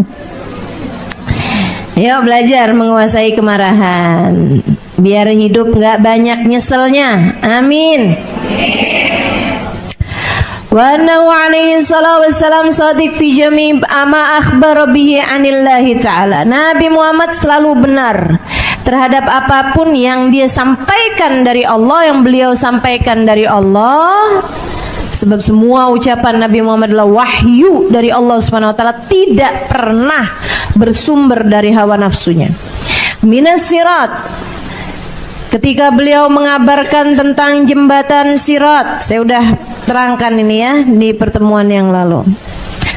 Yuk belajar menguasai kemarahan, biar hidup nggak banyak nyeselnya. Amin. Wa annahu alaihi salatu wassalam shadiq fi jami' ma akhbara bihi anillahi ta'ala. Nabi Muhammad selalu benar terhadap apapun yang dia sampaikan dari Allah, yang beliau sampaikan dari Allah, Sebab semua ucapan Nabi Muhammad adalah wahyu dari Allah Subhanahu wa taala, tidak pernah bersumber dari hawa nafsunya. Minas sirat, ketika beliau mengabarkan tentang jembatan sirat, saya udah terangkan ini ya di pertemuan yang lalu.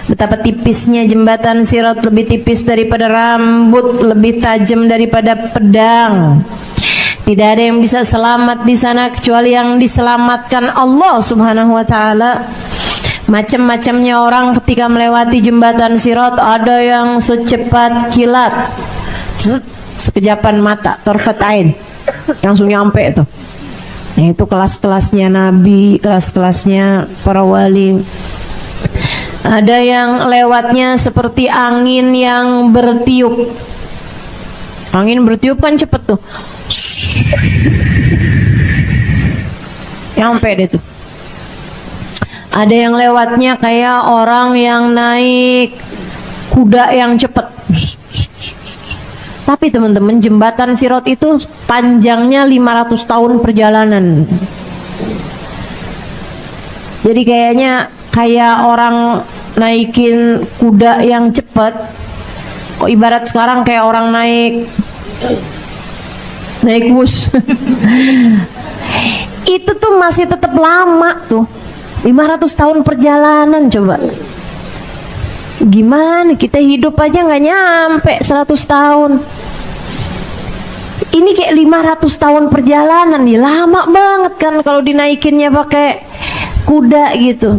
Betapa tipisnya jembatan sirat, lebih tipis daripada rambut, lebih tajam daripada pedang. Tidak ada yang bisa selamat di sana kecuali yang diselamatkan Allah Subhanahu wa taala. Macam-macamnya orang ketika melewati jembatan sirat, ada yang secepat kilat, sekejapan mata, tarfat ain, langsung nyampe itu. Nah, itu kelas-kelasnya Nabi, kelas-kelasnya para wali. Ada yang lewatnya seperti angin yang bertiup. Angin bertiup kan cepet tuh, nyampe deh tuh. Ada yang lewatnya kayak orang yang naik kuda yang cepet. Tapi teman-teman, jembatan sirat itu panjangnya 500 tahun perjalanan. Jadi kayaknya kayak orang naikin kuda yang cepet, kok ibarat sekarang kayak orang naik bus. Itu tuh masih tetap lama tuh, 500 tahun perjalanan. Coba gimana kita hidup aja nggak nyampe 100 tahun, ini kayak 500 tahun perjalanan nih, lama banget kan kalau dinaikinnya pakai kuda gitu.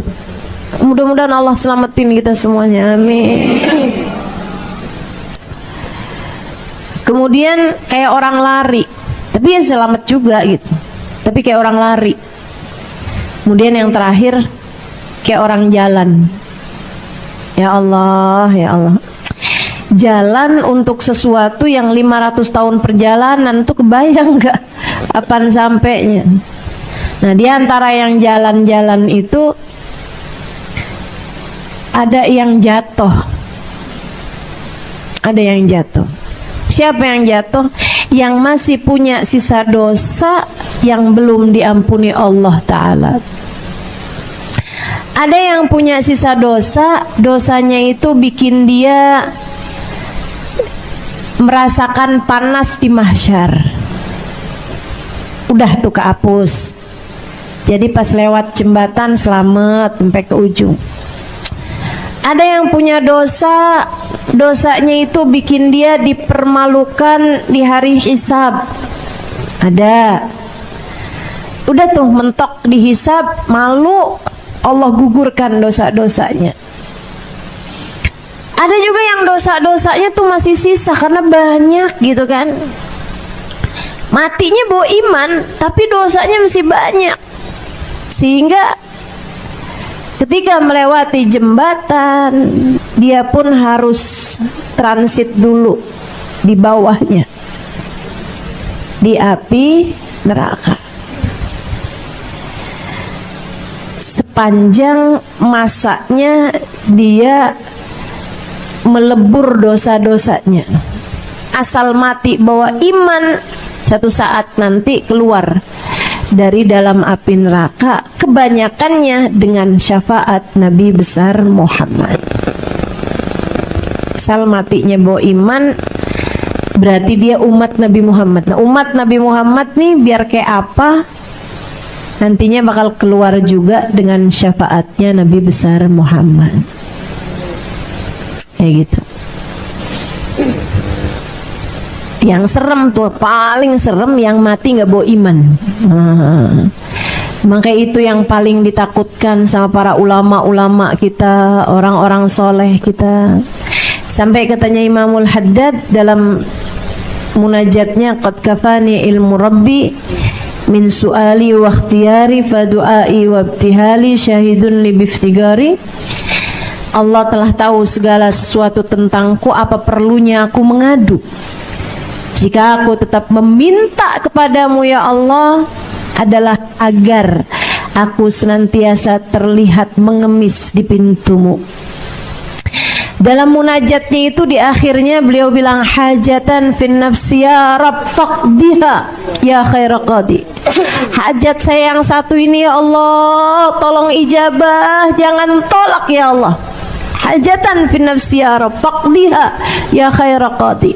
Mudah-mudahan Allah selamatin kita semuanya, amin. Kemudian kayak orang lari, tapi ya selamat juga gitu, tapi kayak orang lari. Kemudian yang terakhir kayak orang jalan. Ya Allah, ya Allah. Jalan untuk sesuatu yang 500 tahun perjalanan tuh kebayang gak kapan sampainya? Nah, di antara yang jalan-jalan itu ada yang jatuh. Ada yang jatuh. Siapa yang jatuh? Yang masih punya sisa dosa yang belum diampuni Allah Ta'ala. Ada yang punya sisa dosa, dosanya itu bikin dia merasakan panas di mahsyar. Udah tuh kehapus. Jadi pas lewat jembatan selamat sampai ke ujung. Ada yang punya dosa, dosanya itu bikin dia dipermalukan di hari hisab. Ada. Udah tuh mentok di hisab, malu, Allah gugurkan dosa-dosanya. Ada juga yang dosa-dosanya tuh masih sisa karena banyak gitu kan. Matinya bawa iman, tapi dosanya masih banyak. Sehingga ketika melewati jembatan, dia pun harus transit dulu di bawahnya, di api neraka. Sepanjang masanya dia melebur dosa-dosanya. Asal mati bawa iman, satu saat nanti keluar dari dalam api neraka, kebanyakannya dengan syafaat Nabi besar Muhammad. Asal matinya bawa iman, berarti dia umat Nabi Muhammad. Nah, umat Nabi Muhammad nih biar kayak apa, nantinya bakal keluar juga dengan syafaatnya Nabi besar Muhammad. Kayak gitu. Yang serem tuh, paling serem yang mati nggak bawa iman. Makanya itu yang paling ditakutkan sama para ulama-ulama kita, orang-orang soleh kita. Sampai katanya Imamul Haddad dalam munajatnya, qad kafani ilmu rabbi min su'ali wa ikhtiyari fa du'ai wa ibtihali syahidun li biftigari. Allah telah tahu segala sesuatu tentangku, apa perlunya aku mengadu? Jika aku tetap meminta kepadamu ya Allah, adalah agar aku senantiasa terlihat mengemis di pintumu. Dalam munajatnya itu di akhirnya beliau bilang, hajatan fin nafsi ya Rabb faqdiha ya khaira qadi. Hajat saya yang satu ini ya Allah, tolong ijabah, jangan tolak ya Allah. Hajatan fin nafsi ya Rabb faqdiha ya khaira qadi.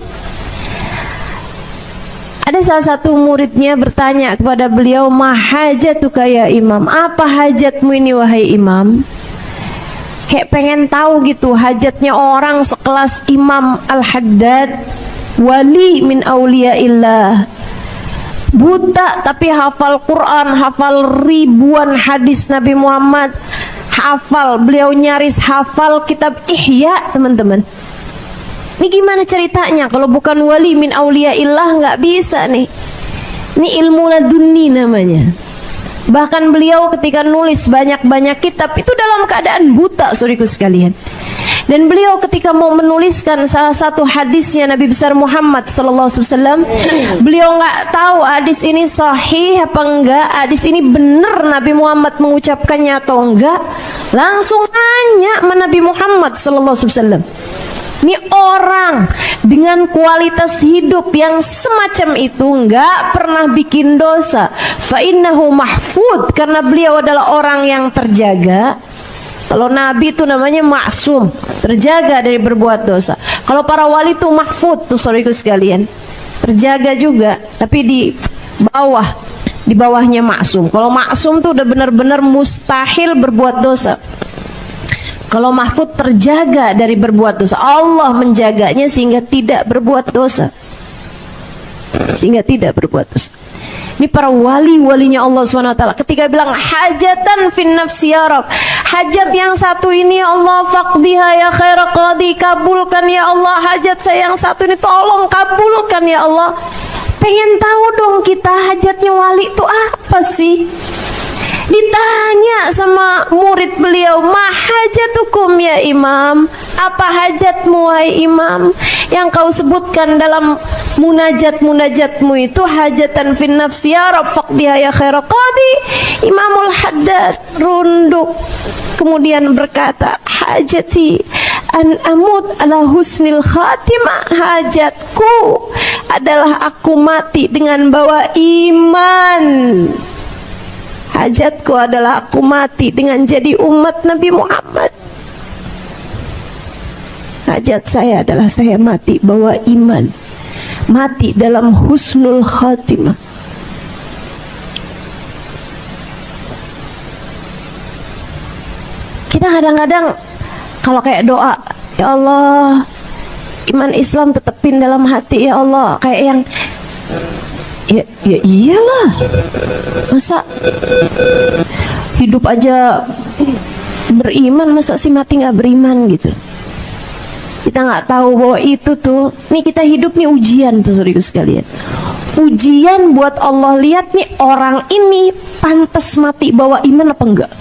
Ada salah satu muridnya bertanya kepada beliau, ma hajatuka ya Imam, apa hajatmu ini wahai Imam? Kayak pengen tahu gitu hajatnya orang sekelas Imam Al-Haddad, wali min auliyaillah, buta tapi hafal Quran, hafal ribuan hadis Nabi Muhammad, hafal, beliau nyaris hafal kitab Ihya, teman-teman. Ini gimana ceritanya? Kalau bukan wali min auliyaillah nggak bisa nih. Ini ilmu laduni namanya. Bahkan beliau ketika nulis banyak-banyak kitab itu dalam keadaan buta, saudaraku sekalian. Dan beliau ketika mau menuliskan salah satu hadisnya Nabi besar Muhammad sallallahu alaihi wasallam, beliau nggak tahu hadis ini sahih apa enggak, hadis ini benar Nabi Muhammad mengucapkannya atau enggak. Langsung nanya sama Nabi Muhammad sallallahu alaihi wasallam. Ini orang dengan kualitas hidup yang semacam itu nggak pernah bikin dosa. Fa innahu mahfud, karena beliau adalah orang yang terjaga. Kalau Nabi itu namanya maksum, terjaga dari berbuat dosa. Kalau para wali itu mahfud tuh saudaraku sekalian, terjaga juga, tapi di bawahnya maksum. Kalau maksum tuh udah benar-benar mustahil berbuat dosa. Kalau mahfud terjaga dari berbuat dosa, Allah menjaganya sehingga tidak berbuat dosa. Ini para wali-walinya Allah SWT ketika bilang hajatan fin nafsi ya Rabb, hajat yang satu ini ya Allah faqdiha ya khaira qadi, kabulkan ya Allah hajat saya yang satu ini, tolong kabulkan ya Allah. Pengen tahu dong kita hajatnya wali itu apa sih? Ditanya sama murid beliau, ma hajatukum ya Imam, apa hajatmu wahai Imam? Yang kau sebutkan dalam munajatmu itu hajatan fin nafsi ya Rabb faqdiha ya khaira qadi. Imamul Haddad runduk kemudian berkata, hajati an amut ala husnil khatimah, hajatku adalah aku mati dengan bawa iman. Hajatku adalah aku mati dengan jadi umat Nabi Muhammad. Hajat saya adalah saya mati bawa iman, mati dalam husnul khatimah. Kita kadang-kadang kalau kayak doa, ya Allah iman Islam tetepin dalam hati ya Allah, kayak yang ya iyalah, masa hidup aja beriman, masa sih mati nggak beriman gitu. Kita nggak tahu bahwa itu tuh, nih kita hidup nih ujian tuh saudara sekalian, ujian buat Allah lihat nih orang ini pantas mati bawa iman apa enggak.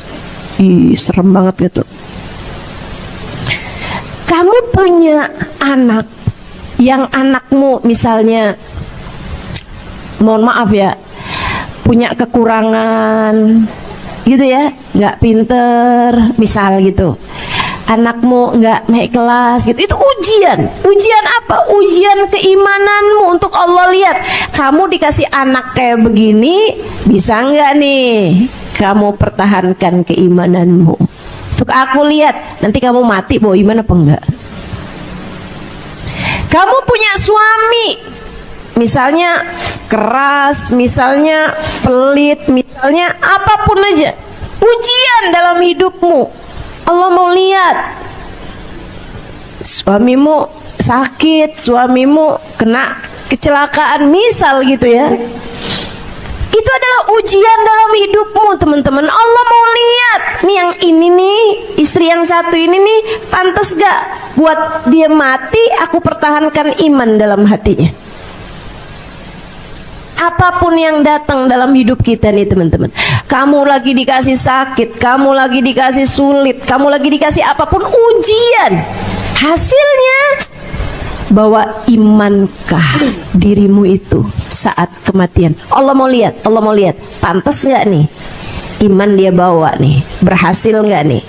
Ih, serem banget gitu. Kamu punya anak yang anakmu misalnya, mohon maaf ya, punya kekurangan gitu ya, nggak pinter misal gitu, anakmu nggak naik kelas gitu, itu ujian. Ujian apa? Ujian keimananmu untuk Allah lihat kamu dikasih anak kayak begini, bisa nggak nih kamu pertahankan keimananmu. Untuk aku lihat nanti kamu mati bawa iman apa enggak. Kamu punya suami misalnya keras, misalnya pelit, misalnya apapun aja, ujian dalam hidupmu. Allah mau lihat suamimu sakit, suamimu kena kecelakaan misal gitu ya, itu adalah ujian dalam hidupmu teman-teman. Allah mau lihat nih yang ini nih, istri yang satu ini nih pantas gak buat dia mati, aku pertahankan iman dalam hatinya. Apapun yang datang dalam hidup kita nih teman-teman, kamu lagi dikasih sakit, kamu lagi dikasih sulit, kamu lagi dikasih apapun ujian, hasilnya bahwa imankah dirimu itu saat kematian. Allah mau lihat, Allah mau lihat pantas nggak nih iman dia bawa nih, berhasil nggak nih.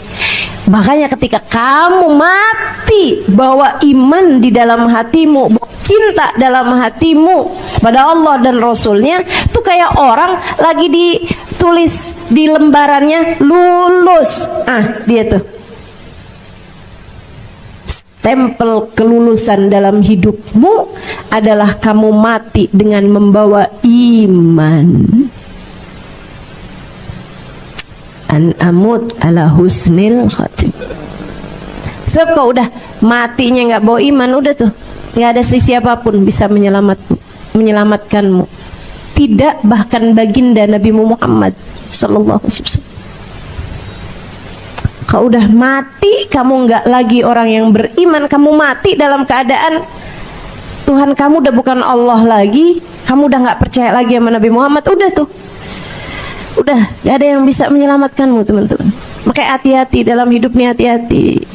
Makanya ketika kamu mati bawa iman di dalam hatimu, cinta dalam hatimu pada Allah dan Rasulnya, itu kayak orang lagi ditulis di lembarannya lulus. Dia tuh stempel kelulusan dalam hidupmu adalah kamu mati dengan membawa iman. An amut ala husnil khatim. Sebab kau udah matinya nggak bawa iman, udah tuh nggak ada siapapun bisa menyelamatkanmu. Tidak bahkan baginda Nabi Muhammad sallallahu alaihi wasallam. Kau udah mati, kamu nggak lagi orang yang beriman, kamu mati dalam keadaan Tuhan kamu udah bukan Allah lagi, kamu udah nggak percaya lagi sama Nabi Muhammad, udah tuh. Udah, gak ada yang bisa menyelamatkanmu, teman-teman. Makanya hati-hati dalam hidup nih, hati-hati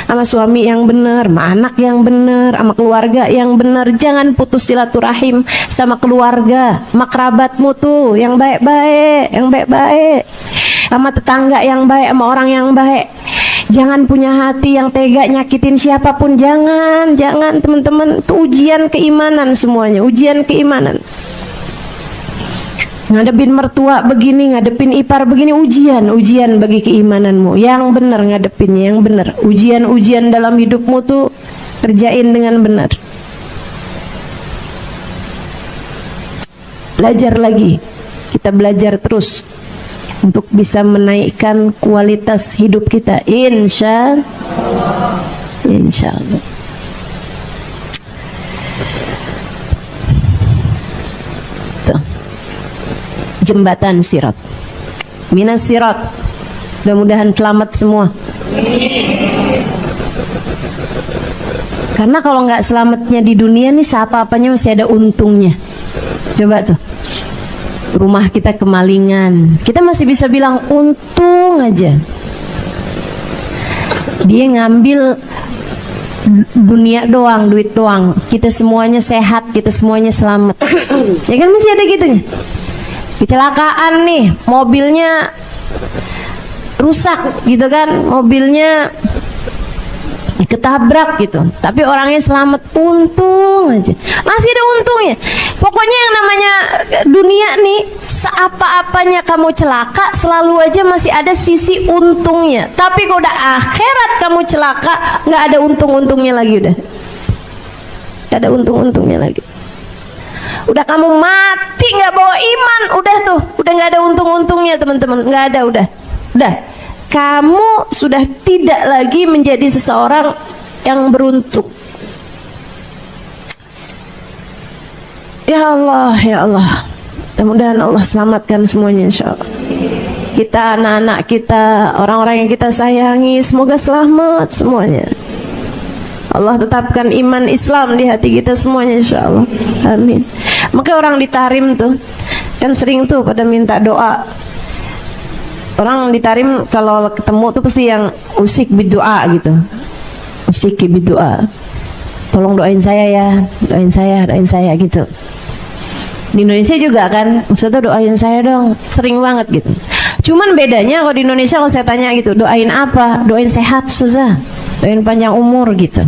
sama suami yang benar, sama anak yang benar, sama keluarga yang benar. Jangan putus silaturahim sama keluarga, sama kerabatmu tuh yang baik-baik, sama tetangga yang baik, sama orang yang baik. Jangan punya hati yang tega nyakitin siapapun, jangan teman-teman. Itu ujian keimanan semuanya, ujian keimanan. Ngadepin mertua begini, ngadepin ipar begini, ujian bagi keimananmu. Yang benar ngadepinnya, yang benar. Ujian dalam hidupmu tuh kerjain dengan benar. Belajar lagi, kita belajar terus untuk bisa menaikkan kualitas hidup kita, insya Allah. Tuh. Jembatan sirat, minas sirat, mudah-mudahan selamat semua. Karena kalau nggak selamatnya di dunia nih, apa-apanya masih ada untungnya. Coba tuh, rumah kita kemalingan, kita masih bisa bilang untung aja. Dia ngambil dunia doang, duit doang, kita semuanya sehat, kita semuanya selamat. Ya kan masih ada gitunya. Kecelakaan nih, mobilnya rusak gitu kan, mobilnya ketabrak gitu, tapi orangnya selamat, untung aja, masih ada untungnya. Pokoknya yang namanya dunia nih, seapa-apanya kamu celaka, selalu aja masih ada sisi untungnya. Tapi kalau udah akhirat kamu celaka, nggak ada untung-untungnya lagi, udah nggak ada untung-untungnya lagi. Udah kamu mati nggak bawa iman, udah tuh, udah nggak ada untung-untungnya teman-teman, nggak ada, udah. Kamu sudah tidak lagi menjadi seseorang yang beruntung. Ya Allah, mudah-mudahan Allah selamatkan semuanya, insya Allah. Kita, anak-anak kita, orang-orang yang kita sayangi, semoga selamat semuanya. Allah tetapkan iman Islam di hati kita semuanya, insya Allah. Amin. Maka orang di Tarim tuh kan sering tuh pada minta doa. Orang di Tarim kalau ketemu tuh pasti yang usik bidoa gitu, usik bidoa. Tolong doain saya ya, doain saya gitu. Di Indonesia juga kan, maksudnya doain saya dong, sering banget gitu. Cuman bedanya kalau di Indonesia kalau saya tanya gitu, doain apa? Doain sehat saja, doain panjang umur gitu.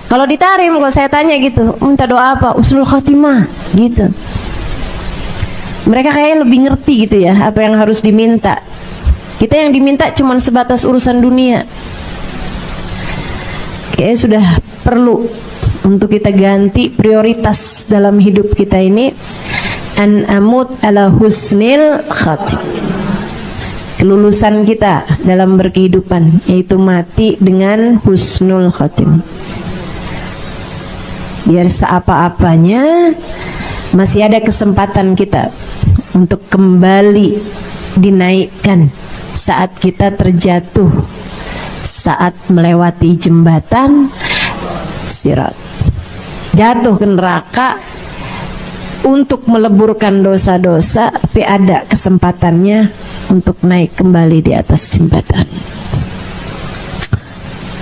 Kalau di Tarim kalau saya tanya gitu, minta doa apa? Husnul khatimah gitu. Mereka kayaknya lebih ngerti gitu ya, apa yang harus diminta. Kita yang diminta cuma sebatas urusan dunia. Kayaknya sudah perlu untuk kita ganti prioritas dalam hidup kita ini. An amut ala husnil khatim. Kelulusan kita dalam berkehidupan, yaitu mati dengan husnul khatim. Biar seapa-apanya masih ada kesempatan kita untuk kembali dinaikkan saat kita terjatuh, saat melewati jembatan sirat, jatuh ke neraka untuk meleburkan dosa-dosa, tapi ada kesempatannya untuk naik kembali di atas jembatan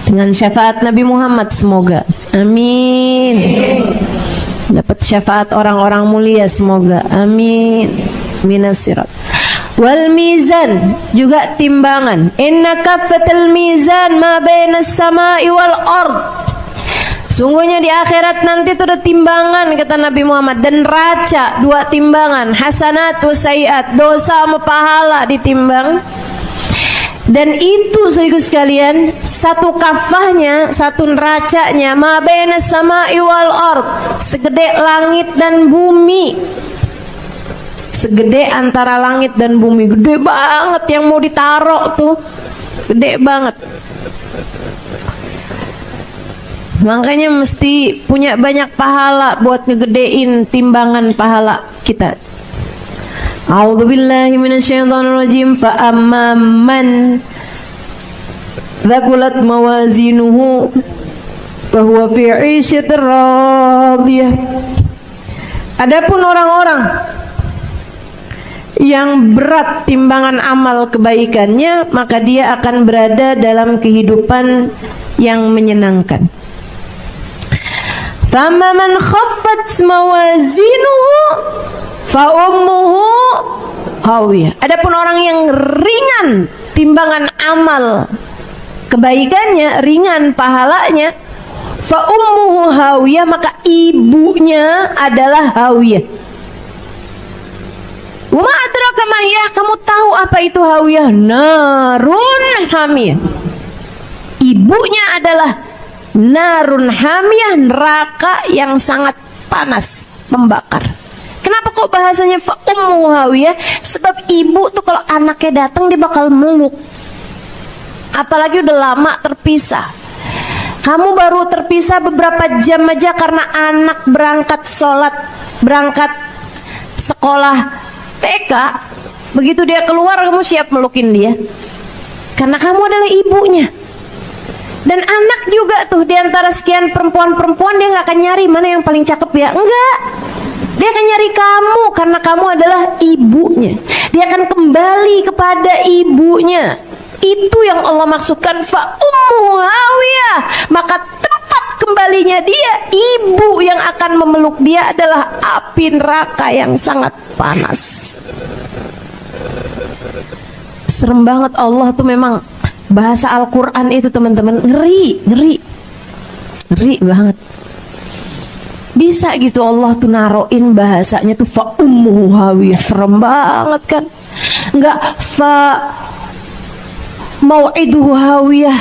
dengan syafaat Nabi Muhammad, semoga. Amin. Dapat syafaat orang-orang mulia, semoga. Amin. minas sirat. Wal mizan, juga timbangan. Inna kaffatal mizan ma bainas samai wal ard. Sungguhnya di akhirat nanti itu ada timbangan, kata Nabi Muhammad, dan raca, 2 timbangan, hasanat wa sayiat, dosa sama pahala ditimbang. Dan itu saudara sekalian, satu kafahnya, satu neracanya, ma bainas samai wal ard, segede langit dan bumi. Segede antara langit dan bumi, gede banget, yang mau ditaruh tuh gede banget. Makanya mesti punya banyak pahala buat ngegedein timbangan pahala kita. A'udzubillahi minasyaitonirrajim. Fa amman thaqulat mawazinuhu fahuwa fi 'ishatir radiyah. Adapun orang-orang yang berat timbangan amal kebaikannya, maka dia akan berada dalam kehidupan yang menyenangkan. Fama man khaffat mawazinuhu fa ummuhu hawiyah. Adapun orang yang ringan timbangan amal kebaikannya, ringan pahalanya, fa ummuhu hawiyah, maka ibunya adalah hawiyah. Wa ma adraka ma hiya, kamu tahu apa itu hawiyah? Narun hamiyah. Ibunya adalah narun hamiyah, neraka yang sangat panas, membakar. Kenapa kok bahasanya fa ummu hawiyah? Sebab ibu tuh kalau anaknya datang dia bakal meluk. Apalagi udah lama terpisah. Kamu baru terpisah beberapa jam aja karena anak berangkat sholat, berangkat sekolah TK. Begitu dia keluar, kamu siap melukin dia, karena kamu adalah ibunya. Dan anak juga tuh, diantara sekian perempuan-perempuan, dia gak akan nyari mana yang paling cakep ya, enggak. Dia akan nyari kamu karena kamu adalah ibunya. Dia akan kembali kepada ibunya. Itu yang Allah maksudkan fa ummu hawiyah. Maka tempat kembalinya dia, ibu yang akan memeluk dia adalah api neraka yang sangat panas. Serem banget. Allah tuh memang, bahasa Al-Quran itu teman-teman, ngeri banget. Bisa gitu Allah tuh naroin bahasanya tuh fa ummuhu hawiyah. Serem banget kan. Enggak fa mau'iduhu hawiyah,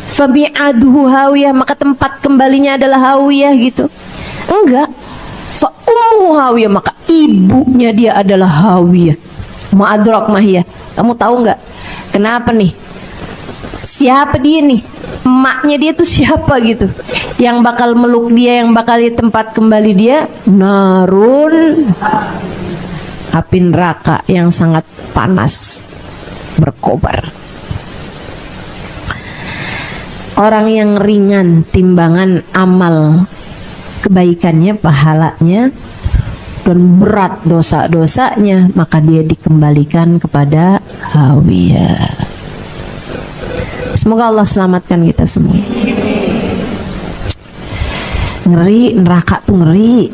fa mi'aduhu hawiyah, maka tempat kembalinya adalah hawiyah gitu. Enggak, fa ummuhu hawiyah, maka ibunya dia adalah hawiyah. Ma'adrak mahiyah. Kamu tahu enggak kenapa nih? Siapa dia nih? Emaknya dia tuh siapa gitu, yang bakal meluk dia, yang bakal di tempat kembali dia? Narun, api neraka yang sangat panas, berkobar. Orang yang ringan timbangan amal kebaikannya, pahalanya, dan berat dosa-dosanya, maka dia dikembalikan kepada hawiyah. Semoga Allah selamatkan kita semua. Ngeri, neraka tuh ngeri.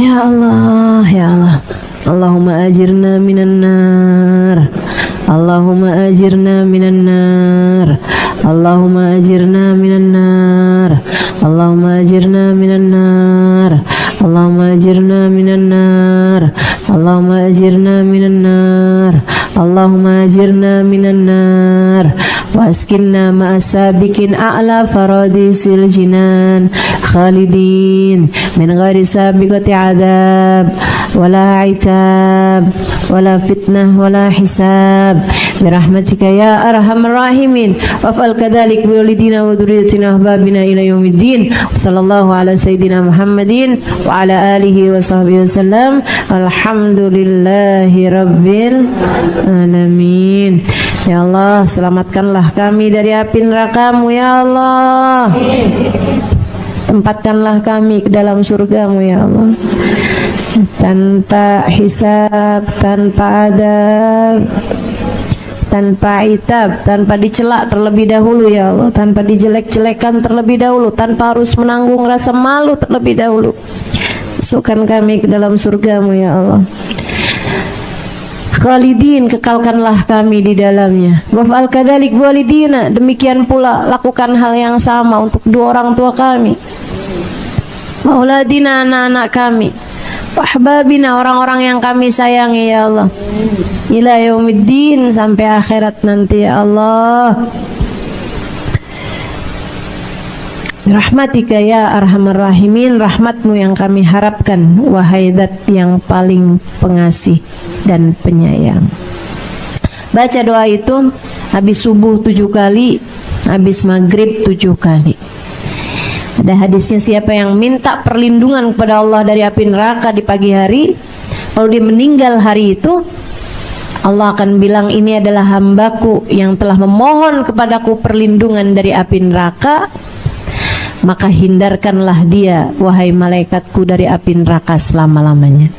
Ya Allah, ya Allah. Allahumma ajirna minan nar. Allahumma ajirna minan nar. Allahumma ajirna minan nar. Allahumma ajirna minan nar. Allahumma ajirna minan nar. Allahumma ajirna minan nar. Allahumma ajirna minan nar. Waskinna ma'asabikin a'la faradisil jinan khalidin min ghairi sabiqati adab wala itab wala fitnah wala hisab birahmatika ya arhamar rahimin. Waf'al kadzalik bi walidina wa dzurriyyatina ahbabina ila yaumiddin. Sallallahu ala sayyidina Muhammadin wa ala alihi wa sahbihi wasallam. Alhamdulillahi rabbil alamin. Ya Allah, selamatkanlah kami dari api neraka-Mu ya Allah. Tempatkanlah kami ke dalam surga-Mu ya Allah, tanpa hisab, tanpa adab, tanpa itab, tanpa dicela terlebih dahulu ya Allah, tanpa dijelek-jelekan terlebih dahulu, tanpa harus menanggung rasa malu terlebih dahulu. Masukkan kami ke dalam surgamu ya Allah. Khalidin, kekalkanlah kami di dalamnya. Waf'al kadzalik walidina, demikian pula lakukan hal yang sama untuk dua orang tua kami. Mauladina, anak-anak kami. Wahbabina, orang-orang yang kami sayangi ya Allah. Ila yaumiddin, sampai akhirat nanti ya Allah. Rahmatika ya arhamar rahimin, rahmatmu yang kami harapkan, wahai Zat yang paling pengasih dan penyayang. Baca doa itu habis subuh 7 kali, habis maghrib 7 kali. Ada hadisnya, siapa yang minta perlindungan kepada Allah dari api neraka di pagi hari, lalu dia meninggal hari itu, Allah akan bilang, ini adalah hambaku yang telah memohon kepadaku perlindungan dari api neraka, maka hindarkanlah dia, wahai malaikatku, dari api neraka selama-lamanya.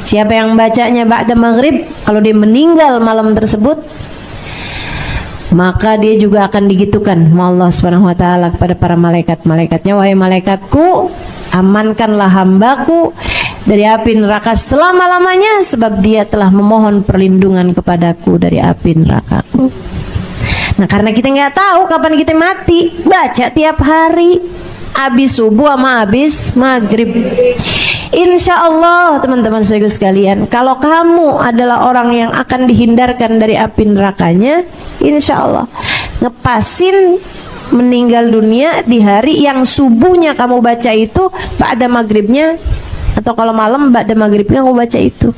Siapa yang bacanya ba'da maghrib, kalau dia meninggal malam tersebut, maka dia juga akan digitukan Allah Subhanahu wa taala kepada para malaikat-malaikatnya, wahai malaikatku, amankanlah hambaku dari api neraka selama-lamanya, sebab dia telah memohon perlindungan kepadaku dari api nerakaku. Nah, karena kita nggak tahu kapan kita mati, baca tiap hari, habis subuh sama habis maghrib. Insya Allah teman-teman saudara sekalian, kalau kamu adalah orang yang akan dihindarkan dari api nerakanya, insya Allah ngepasin meninggal dunia di hari yang subuhnya kamu baca itu, pada maghribnya, atau kalau malam pada maghribnya kamu baca itu.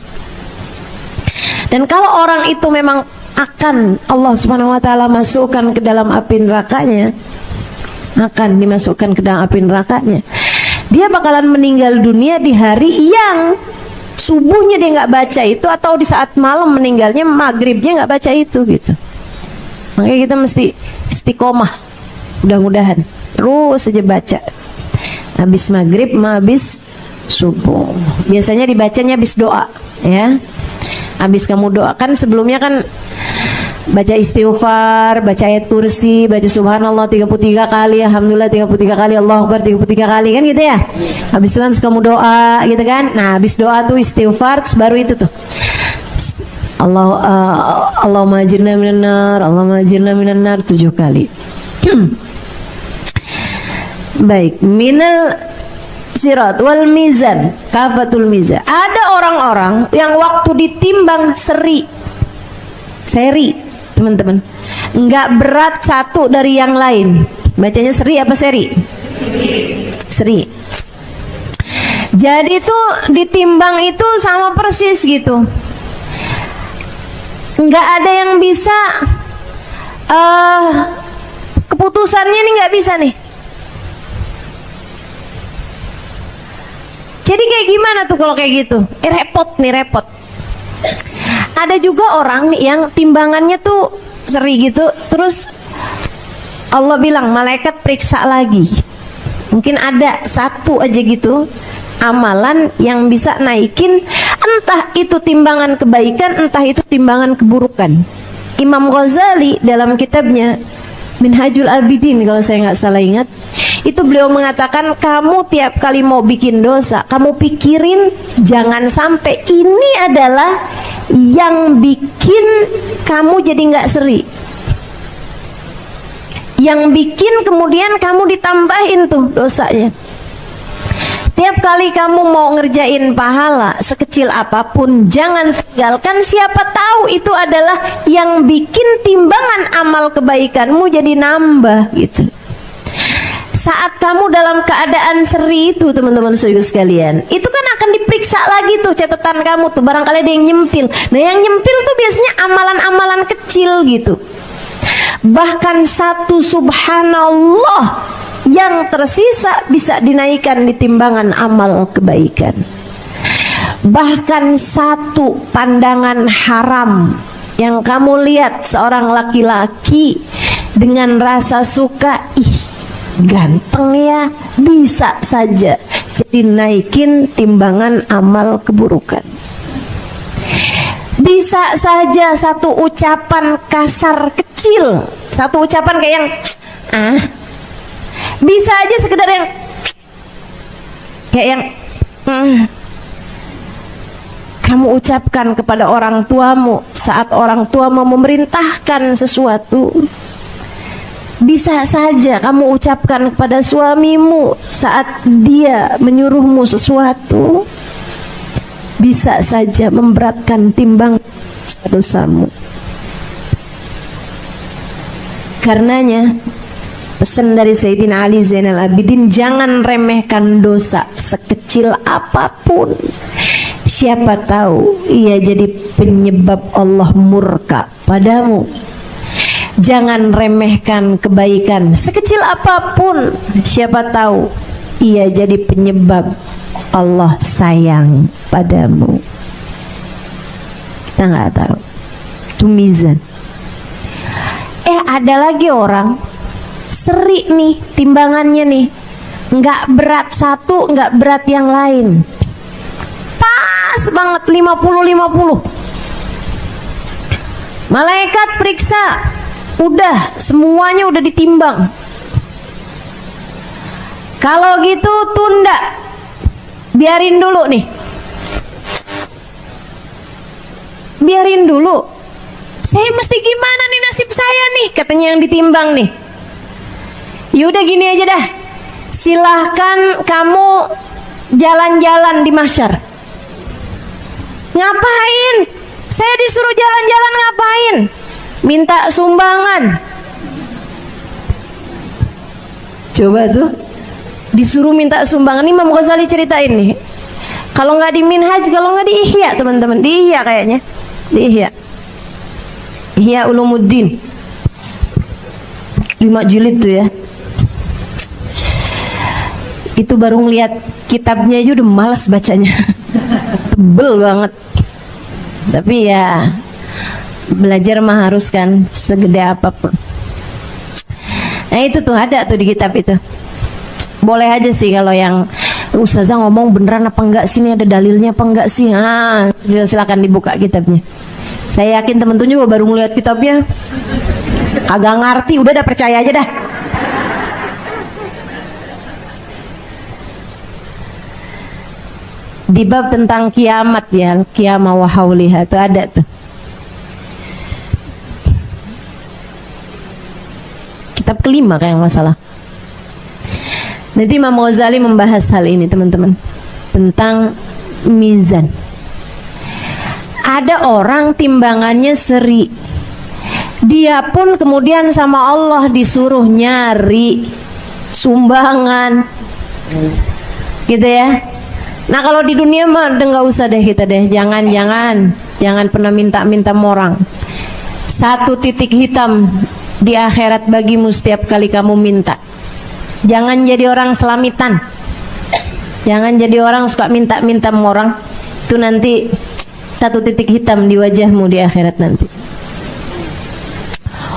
Dan kalau orang itu memang akan Allah Subhanahu wa taala masukkan ke dalam api nerakanya, akan dimasukkan ke dalam api nerakanya, dia bakalan meninggal dunia di hari yang subuhnya dia nggak baca itu, atau di saat malam meninggalnya, maghribnya nggak baca itu gitu. Makanya kita mesti istiqomah, mudah-mudahan terus saja baca habis maghrib sama habis subuh. Biasanya dibacanya habis doa ya. Habis kamu doakan, sebelumnya kan baca istighfar, baca ayat kursi, baca subhanallah 33 kali, alhamdulillah 33 kali, Allahu Akbar 33 kali kan gitu ya. Habis itu kan kamu doa gitu kan. Nah, habis doa tuh istighfar, terus baru itu tuh Allahumma ajirna minan nar, Allahumma ajirna minan nar 7 kali. Baik, minal sirat wal mizan kafatul mizan. Ada orang-orang yang waktu ditimbang seri teman-teman, nggak berat satu dari yang lain. Bacanya seri apa seri? Seri. Jadi itu ditimbang itu sama persis gitu, nggak ada yang bisa keputusannya nih, nggak bisa nih. Jadi kayak gimana tuh kalau kayak gitu? Repot nih, repot. Ada juga orang yang timbangannya tuh seri gitu, terus Allah bilang malaikat periksa lagi. Mungkin ada satu aja gitu amalan yang bisa naikin, entah itu timbangan kebaikan, entah itu timbangan keburukan. Imam Ghazali dalam kitabnya Minhajul Abidin, kalau saya nggak salah ingat, itu beliau mengatakan, kamu tiap kali mau bikin dosa, kamu pikirin jangan sampai ini adalah yang bikin kamu jadi nggak seri, yang bikin kemudian kamu ditambahin tuh dosanya. Tiap kali kamu mau ngerjain pahala sekecil apapun, jangan tinggalkan, siapa tahu itu adalah yang bikin timbangan amal kebaikanmu jadi nambah gitu. Saat kamu dalam keadaan seri itu teman-teman saudara sekalian, itu kan akan diperiksa lagi tuh catatan kamu tuh, barangkali ada yang nyempil. Nah, yang nyempil tuh biasanya amalan-amalan kecil gitu. Bahkan satu subhanallah yang tersisa bisa dinaikkan di timbangan amal kebaikan. Bahkan satu pandangan haram yang kamu lihat seorang laki-laki dengan rasa suka, ih ganteng ya, bisa saja jadi naikin timbangan amal keburukan. Bisa saja satu ucapan kasar kecil, satu ucapan kayak yang bisa aja sekedar yang kayak yang kamu ucapkan kepada orang tuamu saat orang tuamu memerintahkan sesuatu. Bisa saja kamu ucapkan kepada suamimu saat dia menyuruhmu sesuatu. Bisa saja memberatkan timbang dosamu. Karenanya pesan dari Sayyidina Ali Zainal Abidin, jangan remehkan dosa sekecil apapun. Siapa tahu ia jadi penyebab Allah murka padamu. Jangan remehkan kebaikan sekecil apapun. Siapa tahu ia jadi penyebab Allah sayang padamu. Kita nggak tahu. Itu mizan. Ada lagi orang seri nih timbangannya nih, nggak berat satu, nggak berat yang lain. Pas banget 50-50. Malaikat periksa, udah semuanya udah ditimbang. Kalau gitu tunda, biarin dulu nih, biarin dulu. Saya mesti gimana nih nasib saya nih, katanya yang ditimbang nih. Yaudah gini aja dah, silahkan kamu jalan-jalan di mahsyar. Ngapain? Saya disuruh jalan-jalan ngapain? Minta sumbangan. Coba tuh, disuruh minta sumbangan. Ini Imam Ghazali ceritain nih. Kalau nggak di Minhaj, kalau nggak di Ihya, teman-teman, di Ihya kayaknya, di Ihya, Ihya Ulumuddin, 5 jilid tuh ya. Itu baru ngeliat kitabnya aja udah males bacanya. Tebel banget. Tapi ya belajar mah harus kan, segede apapun. Nah itu tuh ada tuh di kitab itu. Boleh aja sih kalau yang Ustazah ngomong beneran apa enggak sih, ini ada dalilnya apa enggak sih. Silakan dibuka kitabnya. Saya yakin temen-temen juga baru ngeliat kitabnya agak ngerti, udah percaya aja dah. Di bab tentang kiamat ya, kiamah wa hauliha itu ada tuh. Kitab kelima kayak masalah. Nanti Imam Ghazali membahas hal ini teman-teman, tentang mizan. Ada orang timbangannya seri, dia pun kemudian sama Allah disuruh nyari sumbangan, gitu ya. Nah kalau di dunia mah udah nggak usah deh kita deh, jangan pernah minta orang. 1 titik hitam di akhirat bagimu setiap kali kamu minta. Jangan jadi orang selamitan, jangan jadi orang suka minta sama orang. Itu nanti 1 titik hitam di wajahmu di akhirat nanti.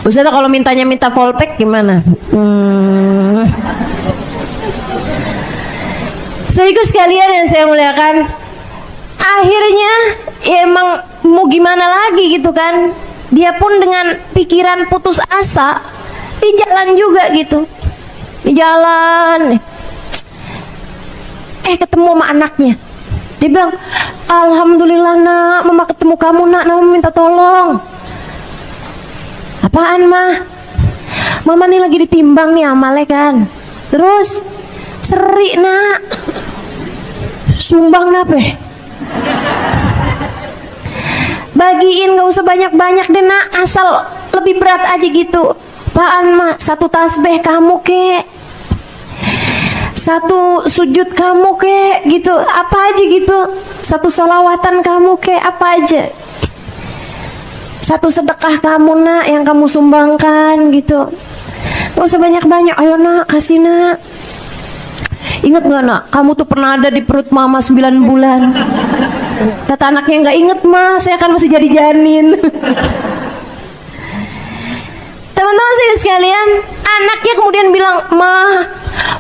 Ustazah kalau mintanya minta fallback gimana? Saudaraku sekalian yang saya muliakan, akhirnya ya emang mau gimana lagi gitu kan. Dia pun dengan pikiran putus asa di jalan juga gitu, di jalan ketemu sama anaknya. Dia bilang, alhamdulillah nak, mama ketemu kamu nak, mama minta tolong. Apaan mah? Mama nih lagi ditimbang nih amalnya kan. Terus seri nak, sumbang nape? Bagiin, gak usah banyak-banyak deh nak, asal lebih berat aja gitu. Apaan mah? 1 tasbih kamu kek, 1 sujud kamu kek gitu, apa aja gitu. 1 sholawatan kamu kek, apa aja. 1 sedekah kamu nak yang kamu sumbangkan gitu. Gak usah banyak-banyak, ayo nak kasih nak. Ingat gak nak, kamu tuh pernah ada di perut mama 9 bulan. Kata anaknya, gak inget mah, saya kan masih jadi janin. Teman-teman saya sekalian, anaknya kemudian bilang, ma,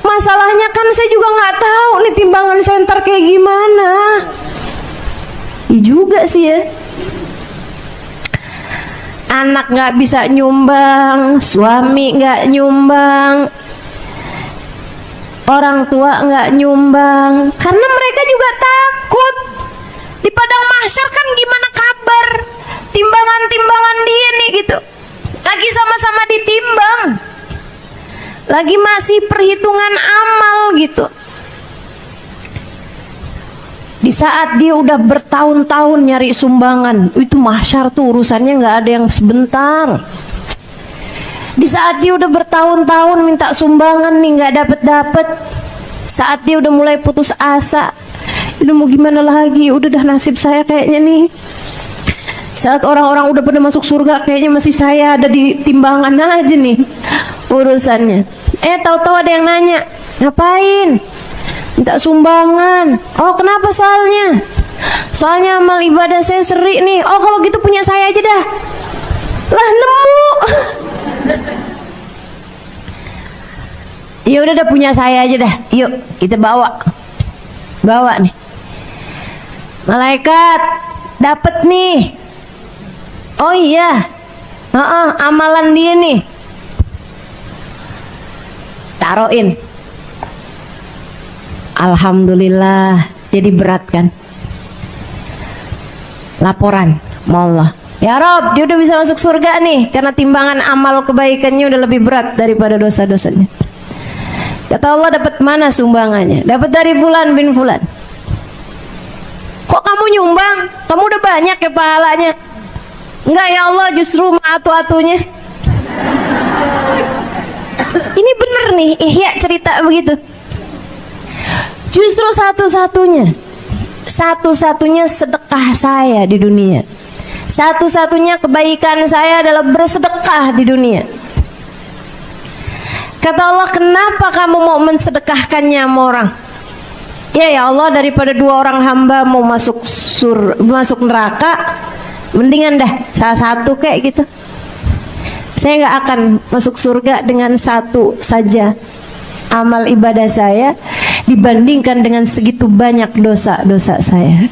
masalahnya kan saya juga gak tahu nih timbangan senter kayak gimana. Iya juga sih ya. Anak gak bisa nyumbang, suami gak nyumbang, orang tua nggak nyumbang karena mereka juga takut di padang mahsyar kan gimana kabar timbangan dia nih gitu, lagi sama-sama ditimbang, lagi masih perhitungan amal gitu. Di saat dia udah bertahun-tahun nyari sumbangan, itu mahsyar tuh urusannya nggak ada yang sebentar. Di saat dia udah bertahun-tahun minta sumbangan nih nggak dapet, saat dia udah mulai putus asa, udah mau gimana lagi, udah dah nasib saya kayaknya nih. Saat orang-orang udah pada masuk surga, kayaknya masih saya ada di timbangan aja nih urusannya. Tahu-tahu ada yang nanya, ngapain? Minta sumbangan. Oh, kenapa soalnya? Soalnya amal ibadah saya seri nih. Oh, kalau gitu punya saya aja dah. Lah, nemu. Ya udah punya saya aja dah. Yuk, kita bawa nih. Malaikat dapat nih. Oh iya. Amalan dia nih. Taruhin. Alhamdulillah, jadi berat kan? Laporan sama Allah. Ya Rob, dia udah bisa masuk surga nih karena timbangan amal kebaikannya udah lebih berat daripada dosa-dosanya. Kata Allah, dapat mana sumbangannya? Dapat dari fulan bin fulan. Kok kamu nyumbang? Kamu udah banyak ya pahalanya. Enggak ya Allah, justru atu-atunya. Ini bener nih, Ihya cerita begitu. Justru satu-satunya sedekah saya di dunia, satu-satunya kebaikan saya adalah bersedekah di dunia. Kata Allah, kenapa kamu mau mensedekahkannya sama orang? Ya Allah, daripada dua orang hamba mau masuk neraka, mendingan dah salah satu kayak gitu. Saya nggak akan masuk surga dengan satu saja amal ibadah saya dibandingkan dengan segitu banyak dosa-dosa saya.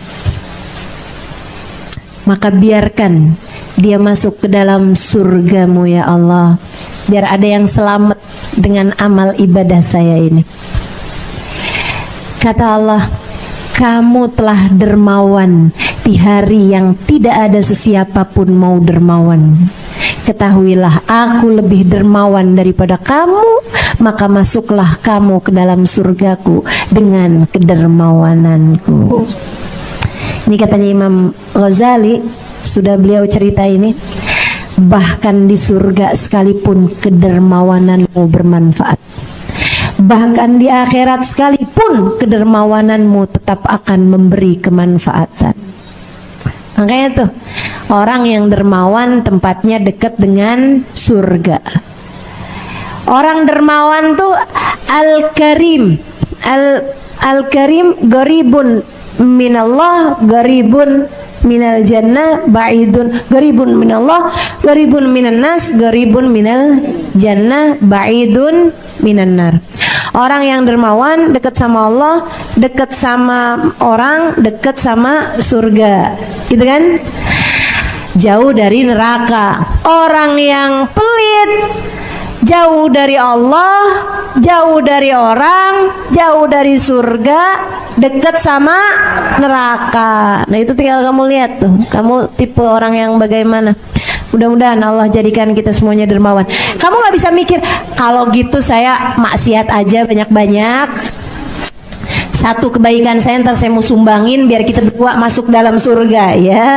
Maka biarkan dia masuk ke dalam surgamu ya Allah, biar ada yang selamat dengan amal ibadah saya ini. Kata Allah, kamu telah dermawan di hari yang tidak ada sesiapapun mau dermawan. Ketahuilah aku lebih dermawan daripada kamu, maka masuklah kamu ke dalam surgaku dengan kedermawananku. Ini katanya Imam Ghazali, sudah beliau cerita ini, bahkan di surga sekalipun kedermawananmu bermanfaat, bahkan di akhirat sekalipun kedermawananmu tetap akan memberi kemanfaatan. Makanya tuh, orang yang dermawan tempatnya dekat dengan surga. Orang dermawan tuh al-karim. Al-karim garibun minallah, garibun minal jannah, ba'idun, garibun minallah, garibun minan nas, garibun minal jannah, ba'idun minan nar. Orang yang dermawan dekat sama Allah, dekat sama orang, dekat sama surga, gitu kan? Jauh dari neraka. Orang yang pelit jauh dari Allah, jauh dari orang, jauh dari surga, dekat sama neraka. Nah itu tinggal kamu lihat tuh, kamu tipe orang yang bagaimana. Mudah-mudahan Allah jadikan kita semuanya dermawan. Kamu gak bisa mikir, kalau gitu saya maksiat aja banyak-banyak, satu kebaikan saya ntar saya mau sumbangin biar kita berdua masuk dalam surga. Ya,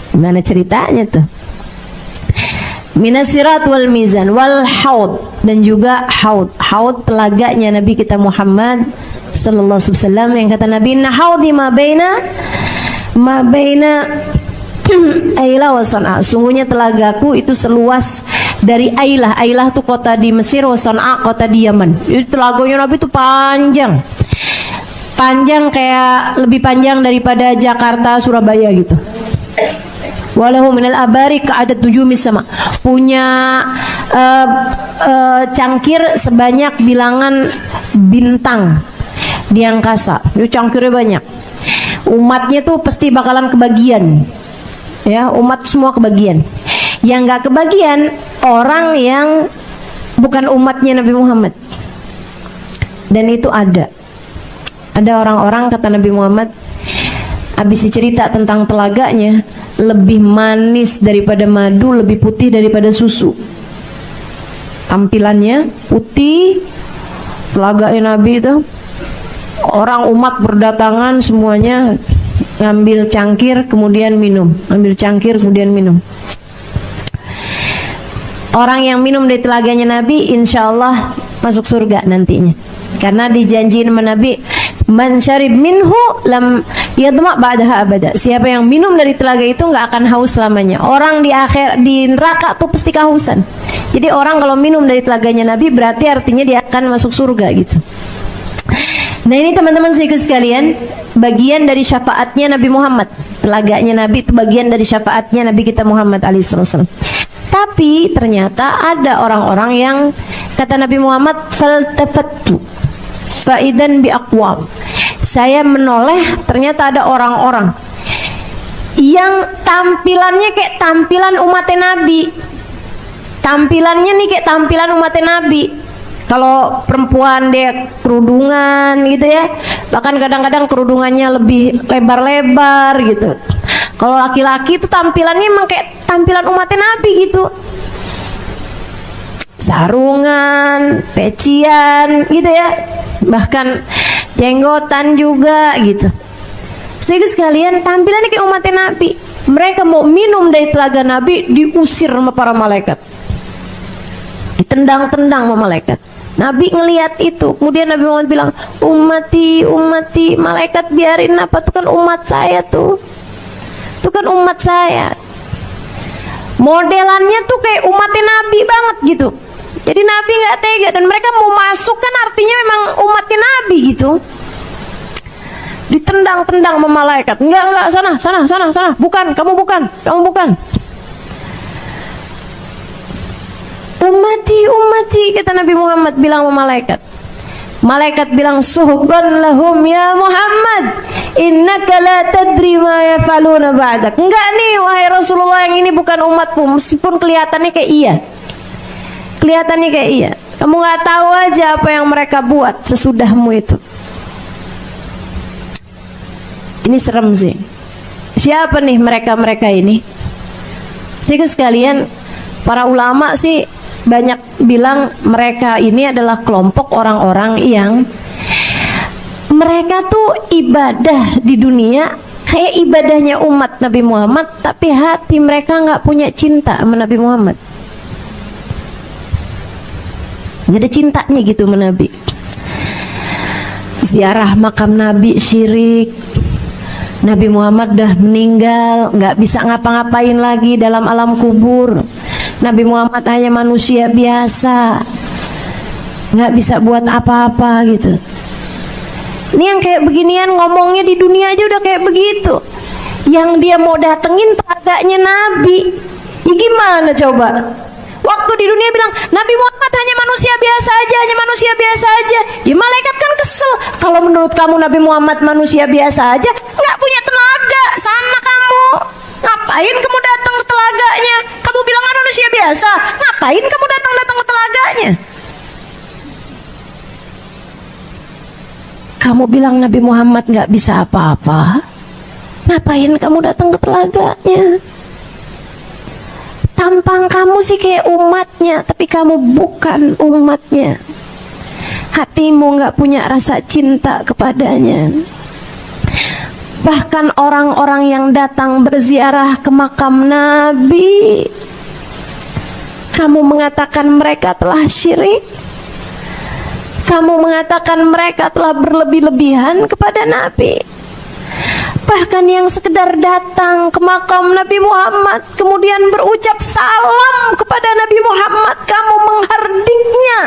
gimana ceritanya tuh? Minasirat wal mizan wal haud, dan juga haud telaganya Nabi kita Muhammad sallallahu alaihi wasallam, yang kata Nabi, inna haudi ma baina Ailah wa San'a, sungguhnya telagaku itu seluas dari Ailah. Ailah tuh kota di Mesir, wa San'a kota di Yaman. Itu telaganya Nabi itu panjang kayak lebih panjang daripada Jakarta Surabaya gitu. Walahu minal abari ka'adat nujumis sama, punya cangkir sebanyak bilangan bintang di angkasa. Itu cangkirnya banyak. Umatnya tuh pasti bakalan kebagian, ya, umat semua kebagian. Yang gak kebagian orang yang bukan umatnya Nabi Muhammad. Dan itu ada orang-orang, kata Nabi Muhammad, habis cerita tentang telaganya, lebih manis daripada madu, lebih putih daripada susu. Tampilannya putih, telaganya Nabi itu, orang umat berdatangan semuanya ngambil cangkir kemudian minum, ambil cangkir kemudian minum. Orang yang minum dari telaganya Nabi insya Allah masuk surga nantinya, karena dijanjiin sama Nabi, man syarib minhu lam yadma ba'daha abada. Siapa yang minum dari telaga itu nggak akan haus selamanya. Orang di neraka tuh pasti kehausan. Jadi orang kalau minum dari telaganya Nabi berarti artinya dia akan masuk surga gitu. Nah ini teman-teman sekalian, bagian dari syafaatnya Nabi Muhammad. Telaganya Nabi itu bagian dari syafaatnya Nabi kita Muhammad alaihissalam. Tapi ternyata ada orang-orang yang, kata Nabi Muhammad, faltafattu faidan biaqwam. Saya menoleh, ternyata ada orang-orang yang tampilannya kayak tampilan umatnya Nabi. Tampilannya nih kayak tampilan umatnya Nabi. Kalau perempuan dia kerudungan gitu ya, bahkan kadang-kadang kerudungannya lebih lebar-lebar gitu. Kalau laki-laki itu tampilannya emang kayak tampilan umatnya Nabi gitu, sarungan, pecian gitu ya, bahkan jenggotan juga gitu. Sehingga sekalian tampilannya kayak umatnya Nabi. Mereka mau minum dari telaga Nabi, diusir sama para malaikat, ditendang-tendang sama malaikat. Nabi ngelihat itu, kemudian Nabi Muhammad bilang, ummati, ummati, malaikat biarin, apa tuh kan umat saya tuh, itu kan umat saya. Modelannya tuh kayak umatnya Nabi banget gitu. Jadi Nabi nggak tega, dan mereka mau masuk kan artinya memang umatnya Nabi gitu. Ditendang-tendang sama malaikat, enggak, sana, bukan, kamu bukan. Ummati, kata Nabi Muhammad bilang sama malaikat. Malaikat bilang, suhqan lahum ya Muhammad, innaka la tadri ma yafaluna ba'dak. Enggak nih wahai Rasulullah, yang ini bukan umatmu, meskipun kelihatannya kayak iya. Kamu nggak tahu aja apa yang mereka buat sesudahmu itu. Ini serem sih. Siapa nih mereka ini? Sehingga sekalian, para ulama sih banyak bilang mereka ini adalah kelompok orang-orang yang mereka tuh ibadah di dunia kayak ibadahnya umat Nabi Muhammad, tapi hati mereka nggak punya cinta sama Nabi Muhammad. Nggak ada cintanya gitu sama Nabi. Ziarah makam Nabi syirik. Nabi Muhammad dah meninggal, nggak bisa ngapa-ngapain lagi dalam alam kubur. Nabi Muhammad hanya manusia biasa, nggak bisa buat apa-apa gitu. Ini yang kayak beginian ngomongnya di dunia aja udah kayak begitu. Yang dia mau datengin telaganya Nabi, ya gimana coba? Waktu di dunia bilang Nabi Muhammad hanya manusia biasa aja. Ya malaikat kan kesel. Kalau menurut kamu Nabi Muhammad manusia biasa aja, nggak punya tenaga, sana kamu. Ngapain kamu datang ke telaganya? Kamu bilang kan manusia biasa, ngapain kamu datang ke telaganya? Kamu bilang Nabi Muhammad nggak bisa apa-apa, ngapain kamu datang ke telaganya? Tampang kamu sih kayak umatnya, tapi kamu bukan umatnya. Hatimu nggak punya rasa cinta kepadanya. Bahkan orang-orang yang datang berziarah ke makam Nabi, kamu mengatakan mereka telah syirik. Kamu mengatakan mereka telah berlebih-lebihan kepada Nabi. Bahkan yang sekedar datang ke makam Nabi Muhammad kemudian berucap salam kepada Nabi Muhammad, kamu menghardiknya.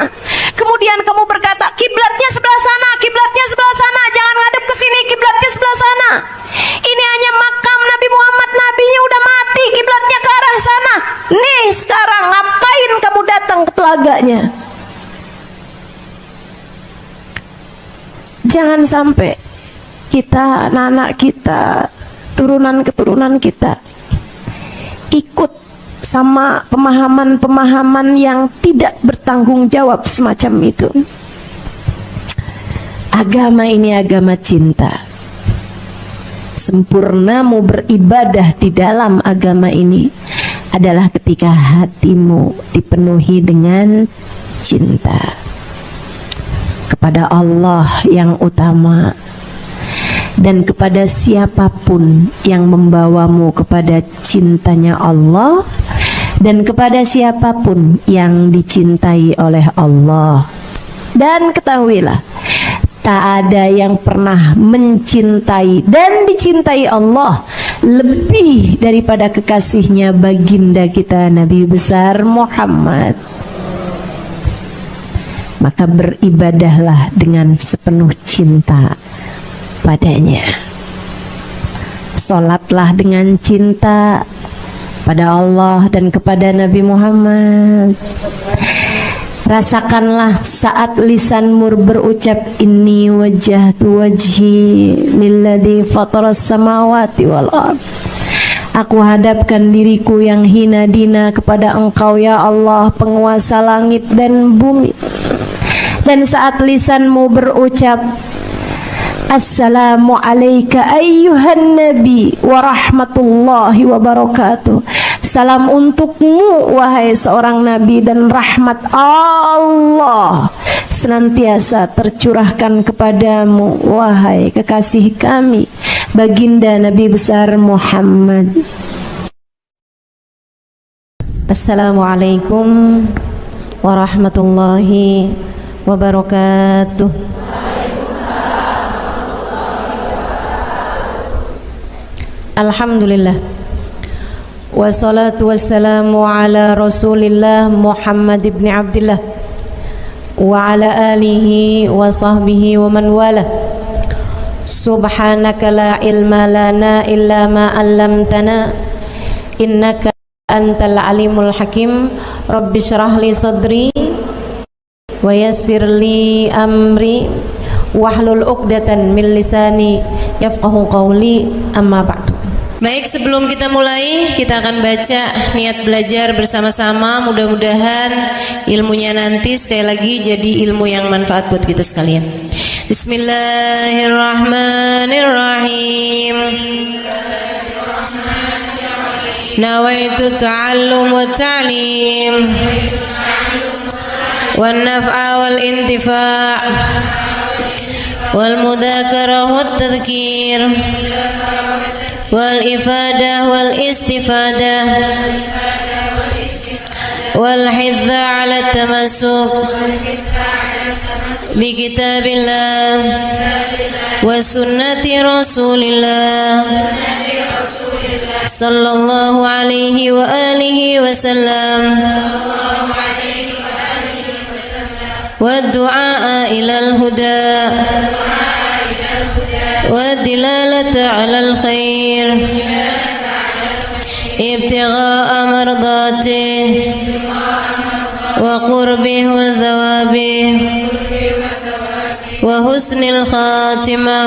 Kemudian kamu berkata, kiblatnya sebelah sana, jangan ngadep ke sini, kiblatnya sebelah sana. Ini hanya makam Nabi Muhammad, nabinya udah mati, kiblatnya ke arah sana. Nih sekarang ngapain kamu datang ke telaganya? Jangan sampai kita, anak-anak kita, turunan-keturunan kita ikut sama pemahaman-pemahaman yang tidak bertanggung jawab semacam itu. Agama ini agama cinta. Sempurnamu beribadah di dalam agama ini adalah ketika hatimu dipenuhi dengan cinta kepada Allah yang utama dan kepada siapapun yang membawamu kepada cintanya Allah dan kepada siapapun yang dicintai oleh Allah. Dan ketahuilah, tak ada yang pernah mencintai dan dicintai Allah lebih daripada kekasihnya baginda kita Nabi besar Muhammad. Maka beribadahlah dengan sepenuh cinta padanya. Sholatlah dengan cinta pada Allah dan kepada Nabi Muhammad. Rasakanlah saat lisanmu berucap inni wajjahtu wajhi lilladzi fataras samawati wal ard. Aku hadapkan diriku yang hina dina kepada Engkau ya Allah, penguasa langit dan bumi. Dan saat lisanmu berucap Assalamu alayka ayyuhan nabi wa rahmatullahi wa barakatuh. Salam untukmu wahai seorang nabi dan rahmat Allah senantiasa tercurahkan kepadamu wahai kekasih kami baginda Nabi besar Muhammad. Assalamualaikum warahmatullahi wabarakatuh. Alhamdulillah, wassalatu wassalamu ala rasulillah Muhammad ibn Abdillah wa ala alihi wa sahbihi wa man wala. Subhanaka la ilma lana illa ma 'allamtana innaka antal alimul hakim. Rabbi shrah li sadri wa yassir li amri wahlul 'uqdatan min lisani yafqahu qawli, amma ba'du. Baik, sebelum kita mulai, kita akan baca niat belajar bersama-sama. Mudah-mudahan ilmunya nanti sekali lagi jadi ilmu yang manfaat buat kita sekalian. Bismillahirrahmanirrahim. Nawaitu ta'allum wa ta'lim wan naf'a wal intifa' wal mudzakarah wat tadhkir wal ifadah wal istifadah wal hidza ala tamassuk bi kitabillah wa sunnati rasulillah sallallahu alaihi wa alihi wasallam wa du'a ilal huda والدلالة على الخير ابتغاء مرضاته وقربه وثوابه وحسن الخاتمة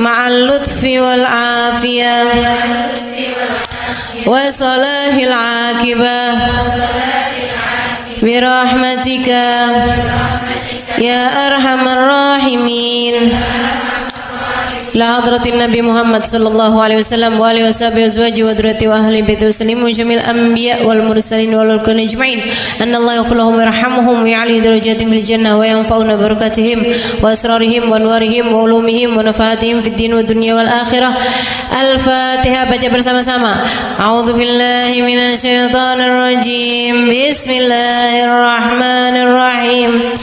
مع اللطف والعافية وصلاح العاقبة برحمتك يا أرحم الراحمين. إلى حضرة النبي محمد صلى الله عليه وسلم وآله وصحبه وأزواجه وذريته وأهل بيته وسلم وجميع الأنبياء والمرسلين والملائكة أجمعين أن الله يغفر لهم ويرحمهم ويعلي درجاتهم في الجنة وينفعنا ببركاتهم وأسرارهم وأنوارهم وعلومهم ونفعاتهم في الدين والدنيا والآخرة. Al-Fatihah, baca bersama-sama. A'udzu billahi minasy syaithanir rajim. Bismillahirrahmanirrahim.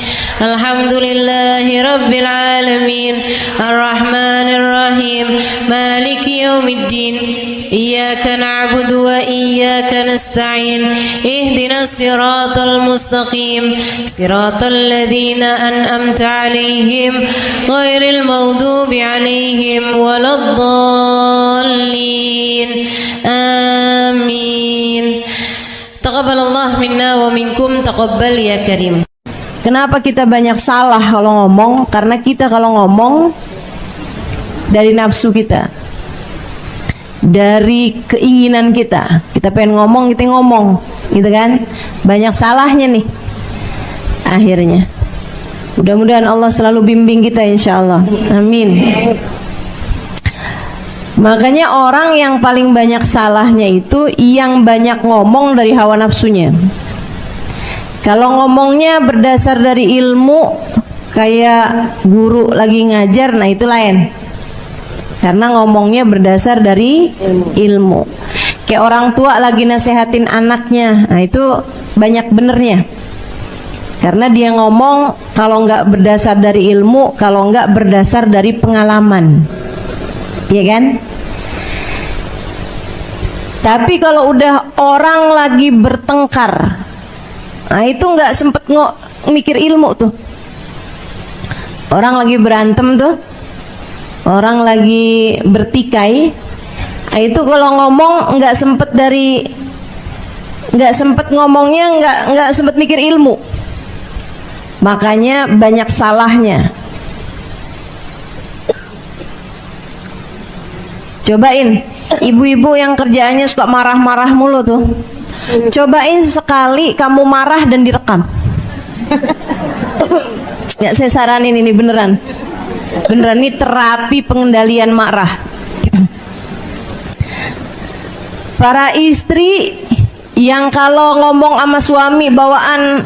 Alhamdulillahi rabbil alamin. Ar-Rahmanir Rahim. Maliki yaumiddin. Iyyaka na'budu wa iyyaka nasta'in. Ihdinas siratal mustaqim. Siratal ladzina an'amta 'alaihim ghairil maghdubi 'alaihim waladdallin. Amin. Taqabbalallah minna wa minkum, taqabbal ya karim. Kenapa kita banyak salah kalau ngomong? Karena kita kalau ngomong dari nafsu kita. dari keinginan kita. Kita pengen ngomong, kita ngomong, gitu kan? Banyak salahnya nih akhirnya. Mudah-mudahan Allah selalu bimbing kita, insya Allah. Amin. Makanya orang yang paling banyak salahnya itu yang banyak ngomong dari hawa nafsunya. Kalau ngomongnya berdasar dari ilmu, kayak guru lagi ngajar, nah itu lain. Karena ngomongnya berdasar dari ilmu. Kayak orang tua lagi nasehatin anaknya, nah itu banyak benernya. Karena dia ngomong kalau nggak berdasar dari ilmu, kalau nggak berdasar dari pengalaman, iya kan? Tapi kalau udah orang lagi bertengkar, nah itu nggak sempet mikir ilmu tuh. Orang lagi berantem tuh, orang lagi bertikai, nah itu kalau ngomong nggak sempet ngomongnya, nggak sempet mikir ilmu. Makanya banyak salahnya. Cobain ibu-ibu yang kerjaannya suka marah-marah mulu tuh, cobain sekali kamu marah dan direkam. Ya, saya saranin ini beneran ini terapi pengendalian marah. Para istri yang kalau ngomong sama suami bawaan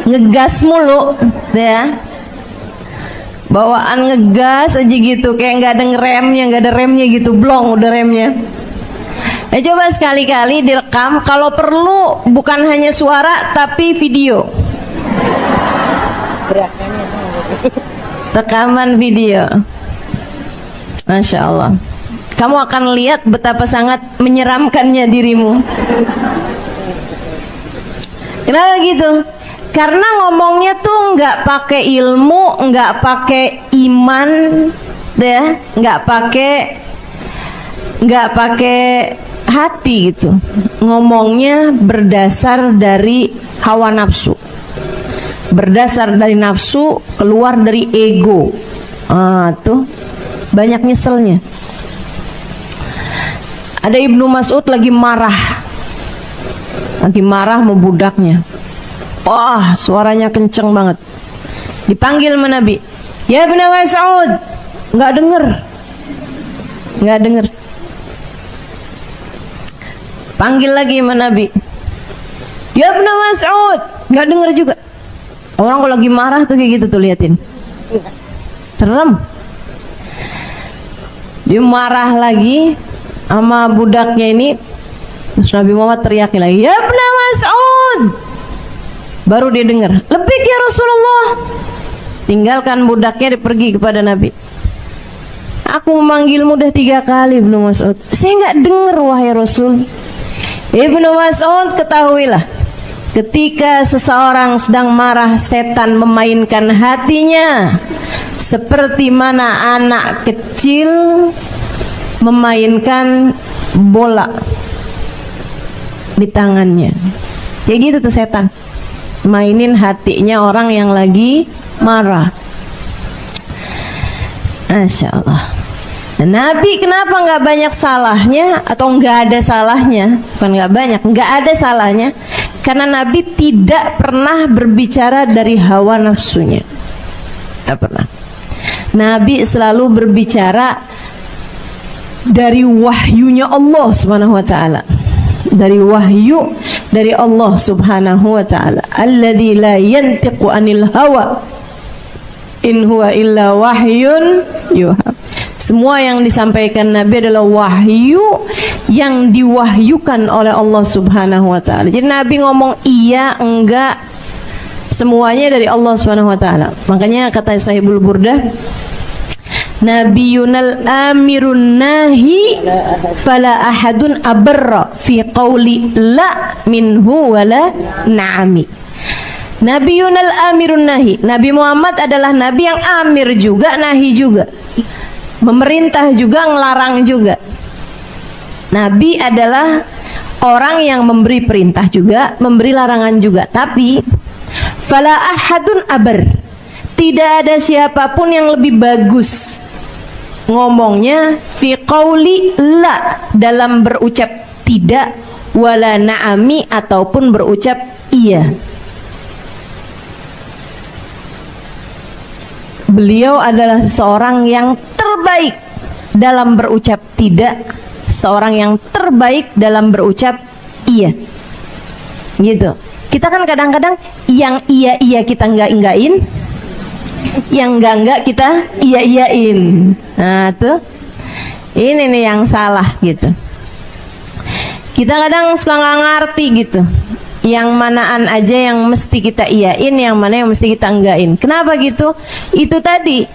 ngegas mulu, ya, bawaan ngegas aja gitu, kayak nggak ada remnya gitu, blong udah remnya. Coba sekali-kali direkam, kalau perlu bukan hanya suara tapi video, rekaman video. Masya Allah, kamu akan lihat betapa sangat menyeramkannya dirimu. Kenapa gitu? Karena ngomongnya tuh nggak pakai ilmu, nggak pakai iman, deh, nggak pakai hati gitu. Ngomongnya berdasar dari hawa nafsu, berdasar dari nafsu, keluar dari ego. Tuh banyak nyeselnya. Ada Ibnu Mas'ud lagi marah sama budaknya. Wah, suaranya kenceng banget. Dipanggil sama Nabi, ya Ibnu Mas'ud, nggak denger. Panggil lagi sama Nabi, ya Ibnu Mas'ud, nggak denger juga. Orang kalau lagi marah tuh kayak gitu tuh, liatin, serem. Dia marah lagi sama budaknya ini. Terus Nabi Muhammad teriakin lagi, ya Ibnu Mas'ud. Baru dia dengar, lebih ya Rasulullah. Tinggalkan budaknya, dia pergi kepada Nabi. Aku memanggilmu udah 3 kali Ibnu Mas'ud, saya nggak dengar wahai Rasul. Ibnu Mas'ud, ketahuilah, ketika seseorang sedang marah, setan memainkan hatinya seperti mana anak kecil memainkan bola di tangannya. Kayak gitu tuh setan, mainin hatinya orang yang lagi marah. Masya Allah. Nabi kenapa nggak banyak salahnya atau nggak ada salahnya? Bukan nggak banyak, nggak ada salahnya. Karena Nabi tidak pernah berbicara dari hawa nafsunya. Tidak pernah. Nabi selalu berbicara dari wahyunya Allah Subhanahu wa ta'ala. Dari wahyu dari Allah Subhanahu wa ta'ala. Alladzi la yantiqu anil hawa in huwa illa wahyun yuha. Semua yang disampaikan Nabi adalah wahyu yang diwahyukan oleh Allah Subhanahu wa ta'ala. Jadi Nabi ngomong iya, enggak, semuanya dari Allah Subhanahu wa ta'ala. Makanya kata Sahibul Burdah, Nabiyunal amirun nahi fala ahadun abarra fi qawli la minhu wala na'ami. Nabiyunal amirun nahi. Nabi Muhammad adalah nabi yang amir juga, nahi juga, memerintah juga, ngelarang juga. Nabi adalah orang yang memberi perintah juga, memberi larangan juga. Tapi fala ahadun abar, tidak ada siapapun yang lebih bagus ngomongnya fi qauli la, dalam berucap tidak, wala na'ami, ataupun berucap iya. Beliau adalah seseorang yang terbaik dalam berucap tidak, seorang yang terbaik dalam berucap iya. Gitu. Kita kan kadang-kadang yang iya kita enggak-enggakin, yang enggak kita iya-iyain. Nah tuh, ini nih yang salah gitu. Kita kadang suka nggak ngerti gitu, yang manaan aja yang mesti kita iyain, yang mana yang mesti kita enggakin. Kenapa gitu? Itu tadi,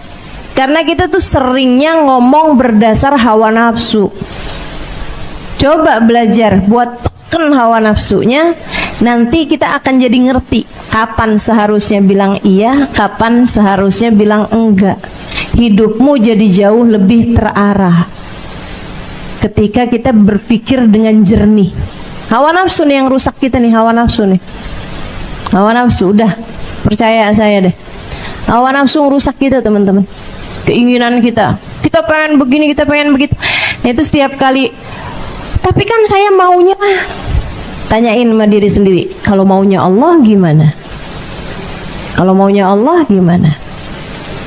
karena kita tuh seringnya ngomong berdasar hawa nafsu. Coba belajar buat tekan hawa nafsunya, nanti kita akan jadi ngerti kapan seharusnya bilang iya, kapan seharusnya bilang enggak. Hidupmu jadi jauh lebih terarah ketika kita berpikir dengan jernih. Hawa nafsu nih yang rusak kita nih, hawa nafsu nih. Hawa nafsu, udah percaya saya deh. Hawa nafsu rusak kita teman-teman. Keinginan kita pengen begini, kita pengen begitu. Itu setiap kali. Tapi kan saya maunya, tanyain sama diri sendiri, kalau maunya Allah gimana? Kalau maunya Allah gimana?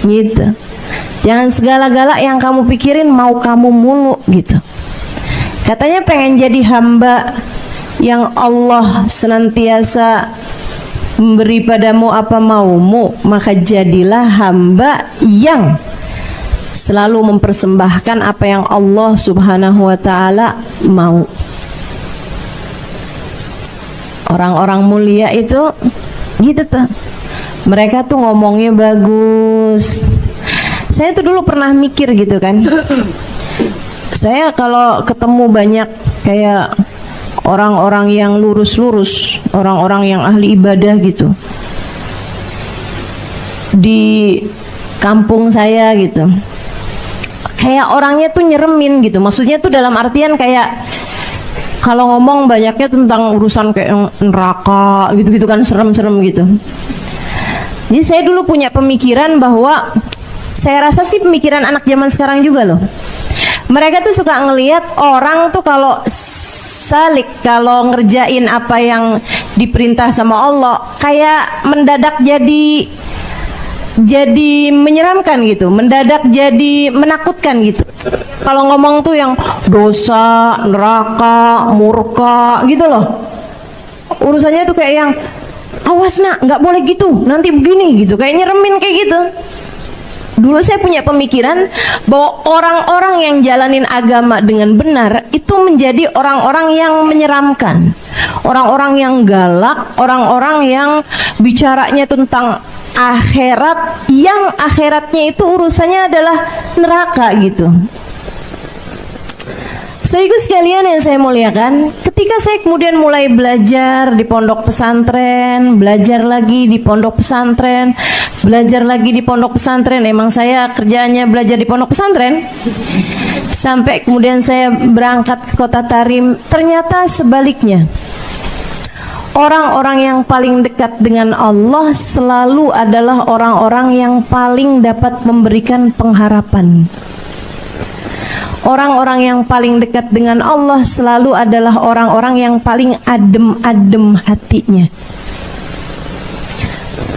Gitu. Jangan segala-gala yang kamu pikirin mau kamu mulu gitu. Katanya pengen jadi hamba yang Allah senantiasa memberi padamu apa maumu, maka jadilah hamba yang selalu mempersembahkan apa yang Allah Subhanahu wa ta'ala mau. Orang-orang mulia itu gitu tuh, mereka tuh ngomongnya bagus. Saya tuh dulu pernah mikir gitu kan, saya kalau ketemu banyak kayak orang-orang yang lurus-lurus, orang-orang yang ahli ibadah gitu di kampung saya gitu, kayak orangnya tuh nyeremin gitu. Maksudnya tuh dalam artian kayak kalau ngomong banyaknya tentang urusan kayak neraka gitu-gitu kan, serem-serem gitu. Jadi saya dulu punya pemikiran bahwa, saya rasa sih pemikiran anak zaman sekarang juga loh, mereka tuh suka ngelihat orang tuh kalau salik, kalau ngerjain apa yang diperintah sama Allah, kayak mendadak jadi menyeramkan gitu, mendadak jadi menakutkan gitu. Kalau ngomong tuh yang dosa, neraka, murka gitu loh, urusannya tuh kayak yang awas nak, nggak boleh gitu, nanti begini gitu, kayak nyeremin kayak gitu. Dulu saya punya pemikiran bahwa orang-orang yang jalanin agama dengan benar itu menjadi orang-orang yang menyeramkan, orang-orang yang galak, orang-orang yang bicaranya tentang akhirat, yang akhiratnya itu urusannya adalah neraka gitu. Saudaraku sekalian yang saya muliakan, ketika saya kemudian mulai belajar di pondok pesantren, belajar lagi di pondok pesantren, belajar lagi di pondok pesantren, emang saya kerjaannya belajar di pondok pesantren, sampai kemudian saya berangkat ke kota Tarim. Ternyata sebaliknya, orang-orang yang paling dekat dengan Allah selalu adalah orang-orang yang paling dapat memberikan pengharapan. Orang-orang yang paling dekat dengan Allah selalu adalah orang-orang yang paling adem-adem hatinya.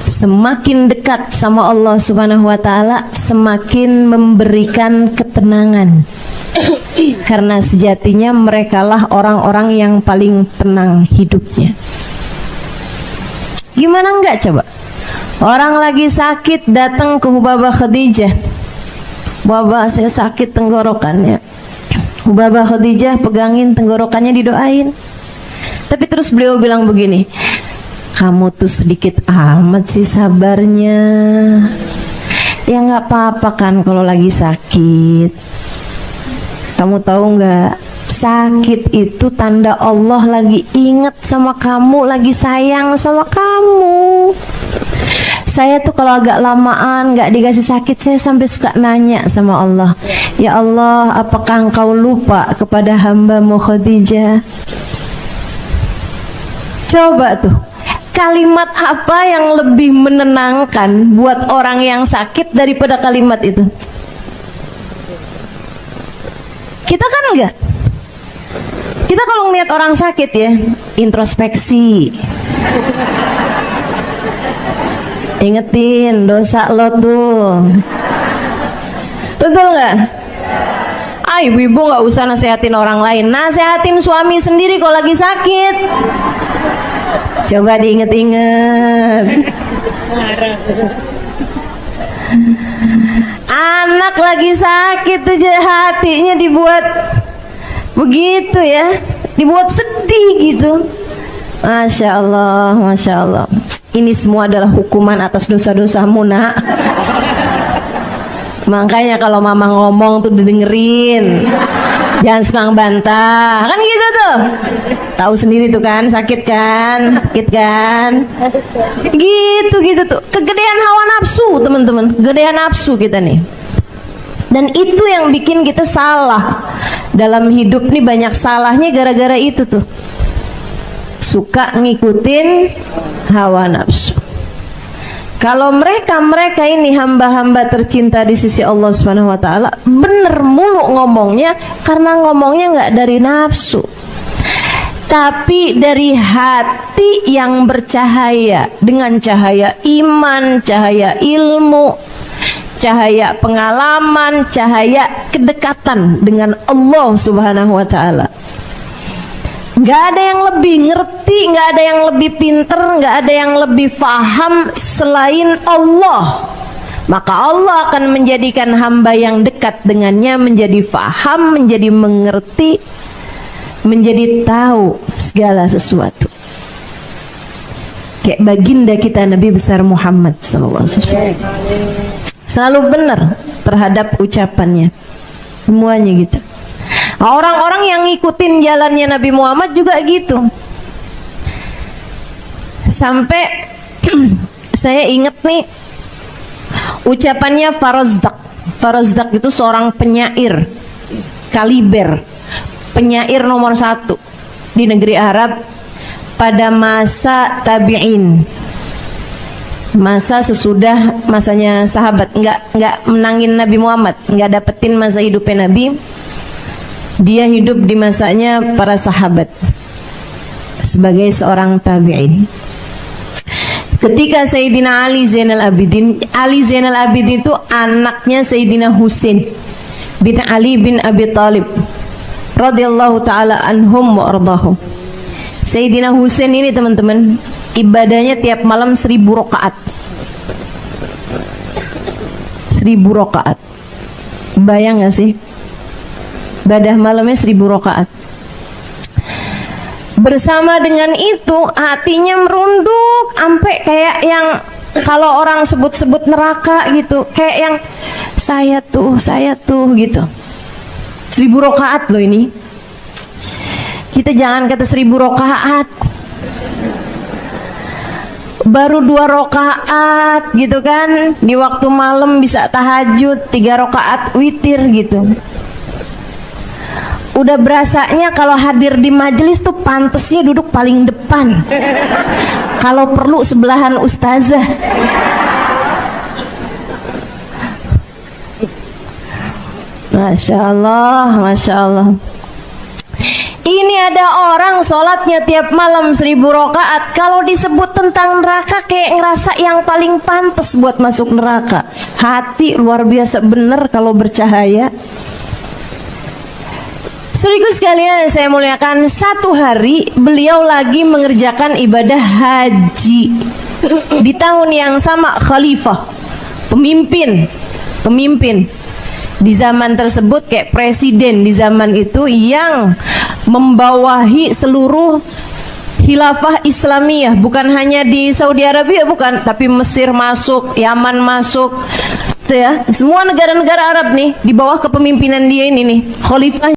Semakin dekat sama Allah Subhanahu wa ta'ala, semakin memberikan ketenangan. Karena sejatinya merekalah orang-orang yang paling tenang hidupnya. Gimana enggak coba? Orang lagi sakit datang ke Hubabah Khadijah, Baba saya sakit tenggorokannya. Hubabah Khadijah pegangin tenggorokannya, didoain. Tapi terus beliau bilang begini, kamu tuh sedikit amat sih sabarnya. Ya nggak apa-apa kan kalau lagi sakit. Kamu tahu nggak, sakit itu tanda Allah lagi inget sama kamu, lagi sayang sama kamu. Saya tuh kalau agak lamaan nggak dikasih sakit, saya sampai suka nanya sama Allah, ya Allah, apakah engkau lupa kepada hamba-Mu Khadijah? Coba tuh, kalimat apa yang lebih menenangkan buat orang yang sakit daripada kalimat itu? Kita kan enggak. Kita kalau ngeliat orang sakit ya, introspeksi. Ingetin dosa lo tuh. Betul nggak? Ibu-ibu nggak usah nasehatin orang lain, nasehatin suami sendiri kalau lagi sakit. Coba diinget-inget. Anak lagi sakit aja hatinya dibuat begitu ya, dibuat sedih gitu. Masya Allah, Masya Allah. Ini semua adalah hukuman atas dosa-dosamu, nak. Makanya kalau mama ngomong tuh didengerin, jangan suka bantah, kan gitu tuh. Tahu sendiri tuh kan, sakit kan, gitu tuh. Kegedean hawa nafsu, teman-teman, kegedean nafsu kita nih. Dan itu yang bikin kita salah dalam hidup nih, banyak salahnya gara-gara itu tuh. Suka ngikutin hawa nafsu. Kalau mereka ini hamba-hamba tercinta di sisi Allah Subhanahu wa taala, bener mulu ngomongnya, karena ngomongnya nggak dari nafsu, tapi dari hati yang bercahaya dengan cahaya iman, cahaya ilmu, cahaya pengalaman, cahaya kedekatan dengan Allah Subhanahu wa taala. Gak ada yang lebih ngerti, gak ada yang lebih pinter, gak ada yang lebih faham selain Allah. Maka Allah akan menjadikan hamba yang dekat dengannya menjadi faham, menjadi mengerti, menjadi tahu segala sesuatu. Kayak baginda kita Nabi besar Muhammad SAW, selalu benar terhadap ucapannya, semuanya gitu. Orang-orang yang ngikutin jalannya Nabi Muhammad juga gitu. Sampai saya ingat nih ucapannya Farazdak. Farazdak itu seorang penyair kaliber, penyair nomor 1 di negeri Arab pada masa tabi'in, masa sesudah masanya sahabat. Nggak menangin Nabi Muhammad, nggak dapetin masa hidupnya Nabi. Dia hidup di masanya para sahabat sebagai seorang tabi'in. Ketika Sayyidina Ali Zainal Abidin itu anaknya Sayyidina Husain bin Ali bin Abi Thalib radhiyallahu taala anhum wa ardahum. Sayyidina Husain ini teman-teman, ibadahnya tiap malam 1000 rakaat. 1000 rakaat. Bayang gak sih? Ibadah malamnya 1000 rakaat. Bersama dengan itu hatinya merunduk sampai kayak yang kalau orang sebut-sebut neraka gitu, kayak yang saya tuh gitu. 1000 rakaat loh ini. Kita jangan kata 1000 rakaat, baru 2 rakaat gitu kan, di waktu malam bisa tahajud, 3 rakaat witir gitu. Udah berasanya kalau hadir di majelis tuh pantesnya duduk paling depan. Kalau perlu sebelahan ustazah. Masya Allah, Masya Allah. Ini ada orang sholatnya tiap malam 1000 rakaat. Kalau disebut tentang neraka kayak ngerasa yang paling pantas buat masuk neraka. Hati luar biasa bener kalau bercahaya. Saudaraku sekalian saya muliakan, satu hari beliau lagi mengerjakan ibadah haji. Di tahun yang sama khalifah, pemimpin di zaman tersebut, kayak presiden di zaman itu yang membawahi seluruh khilafah Islamiyah, bukan hanya di Saudi Arabia, bukan, tapi Mesir masuk, Yaman masuk, ya, semua negara-negara Arab nih di bawah kepemimpinan dia ini nih, khalifah.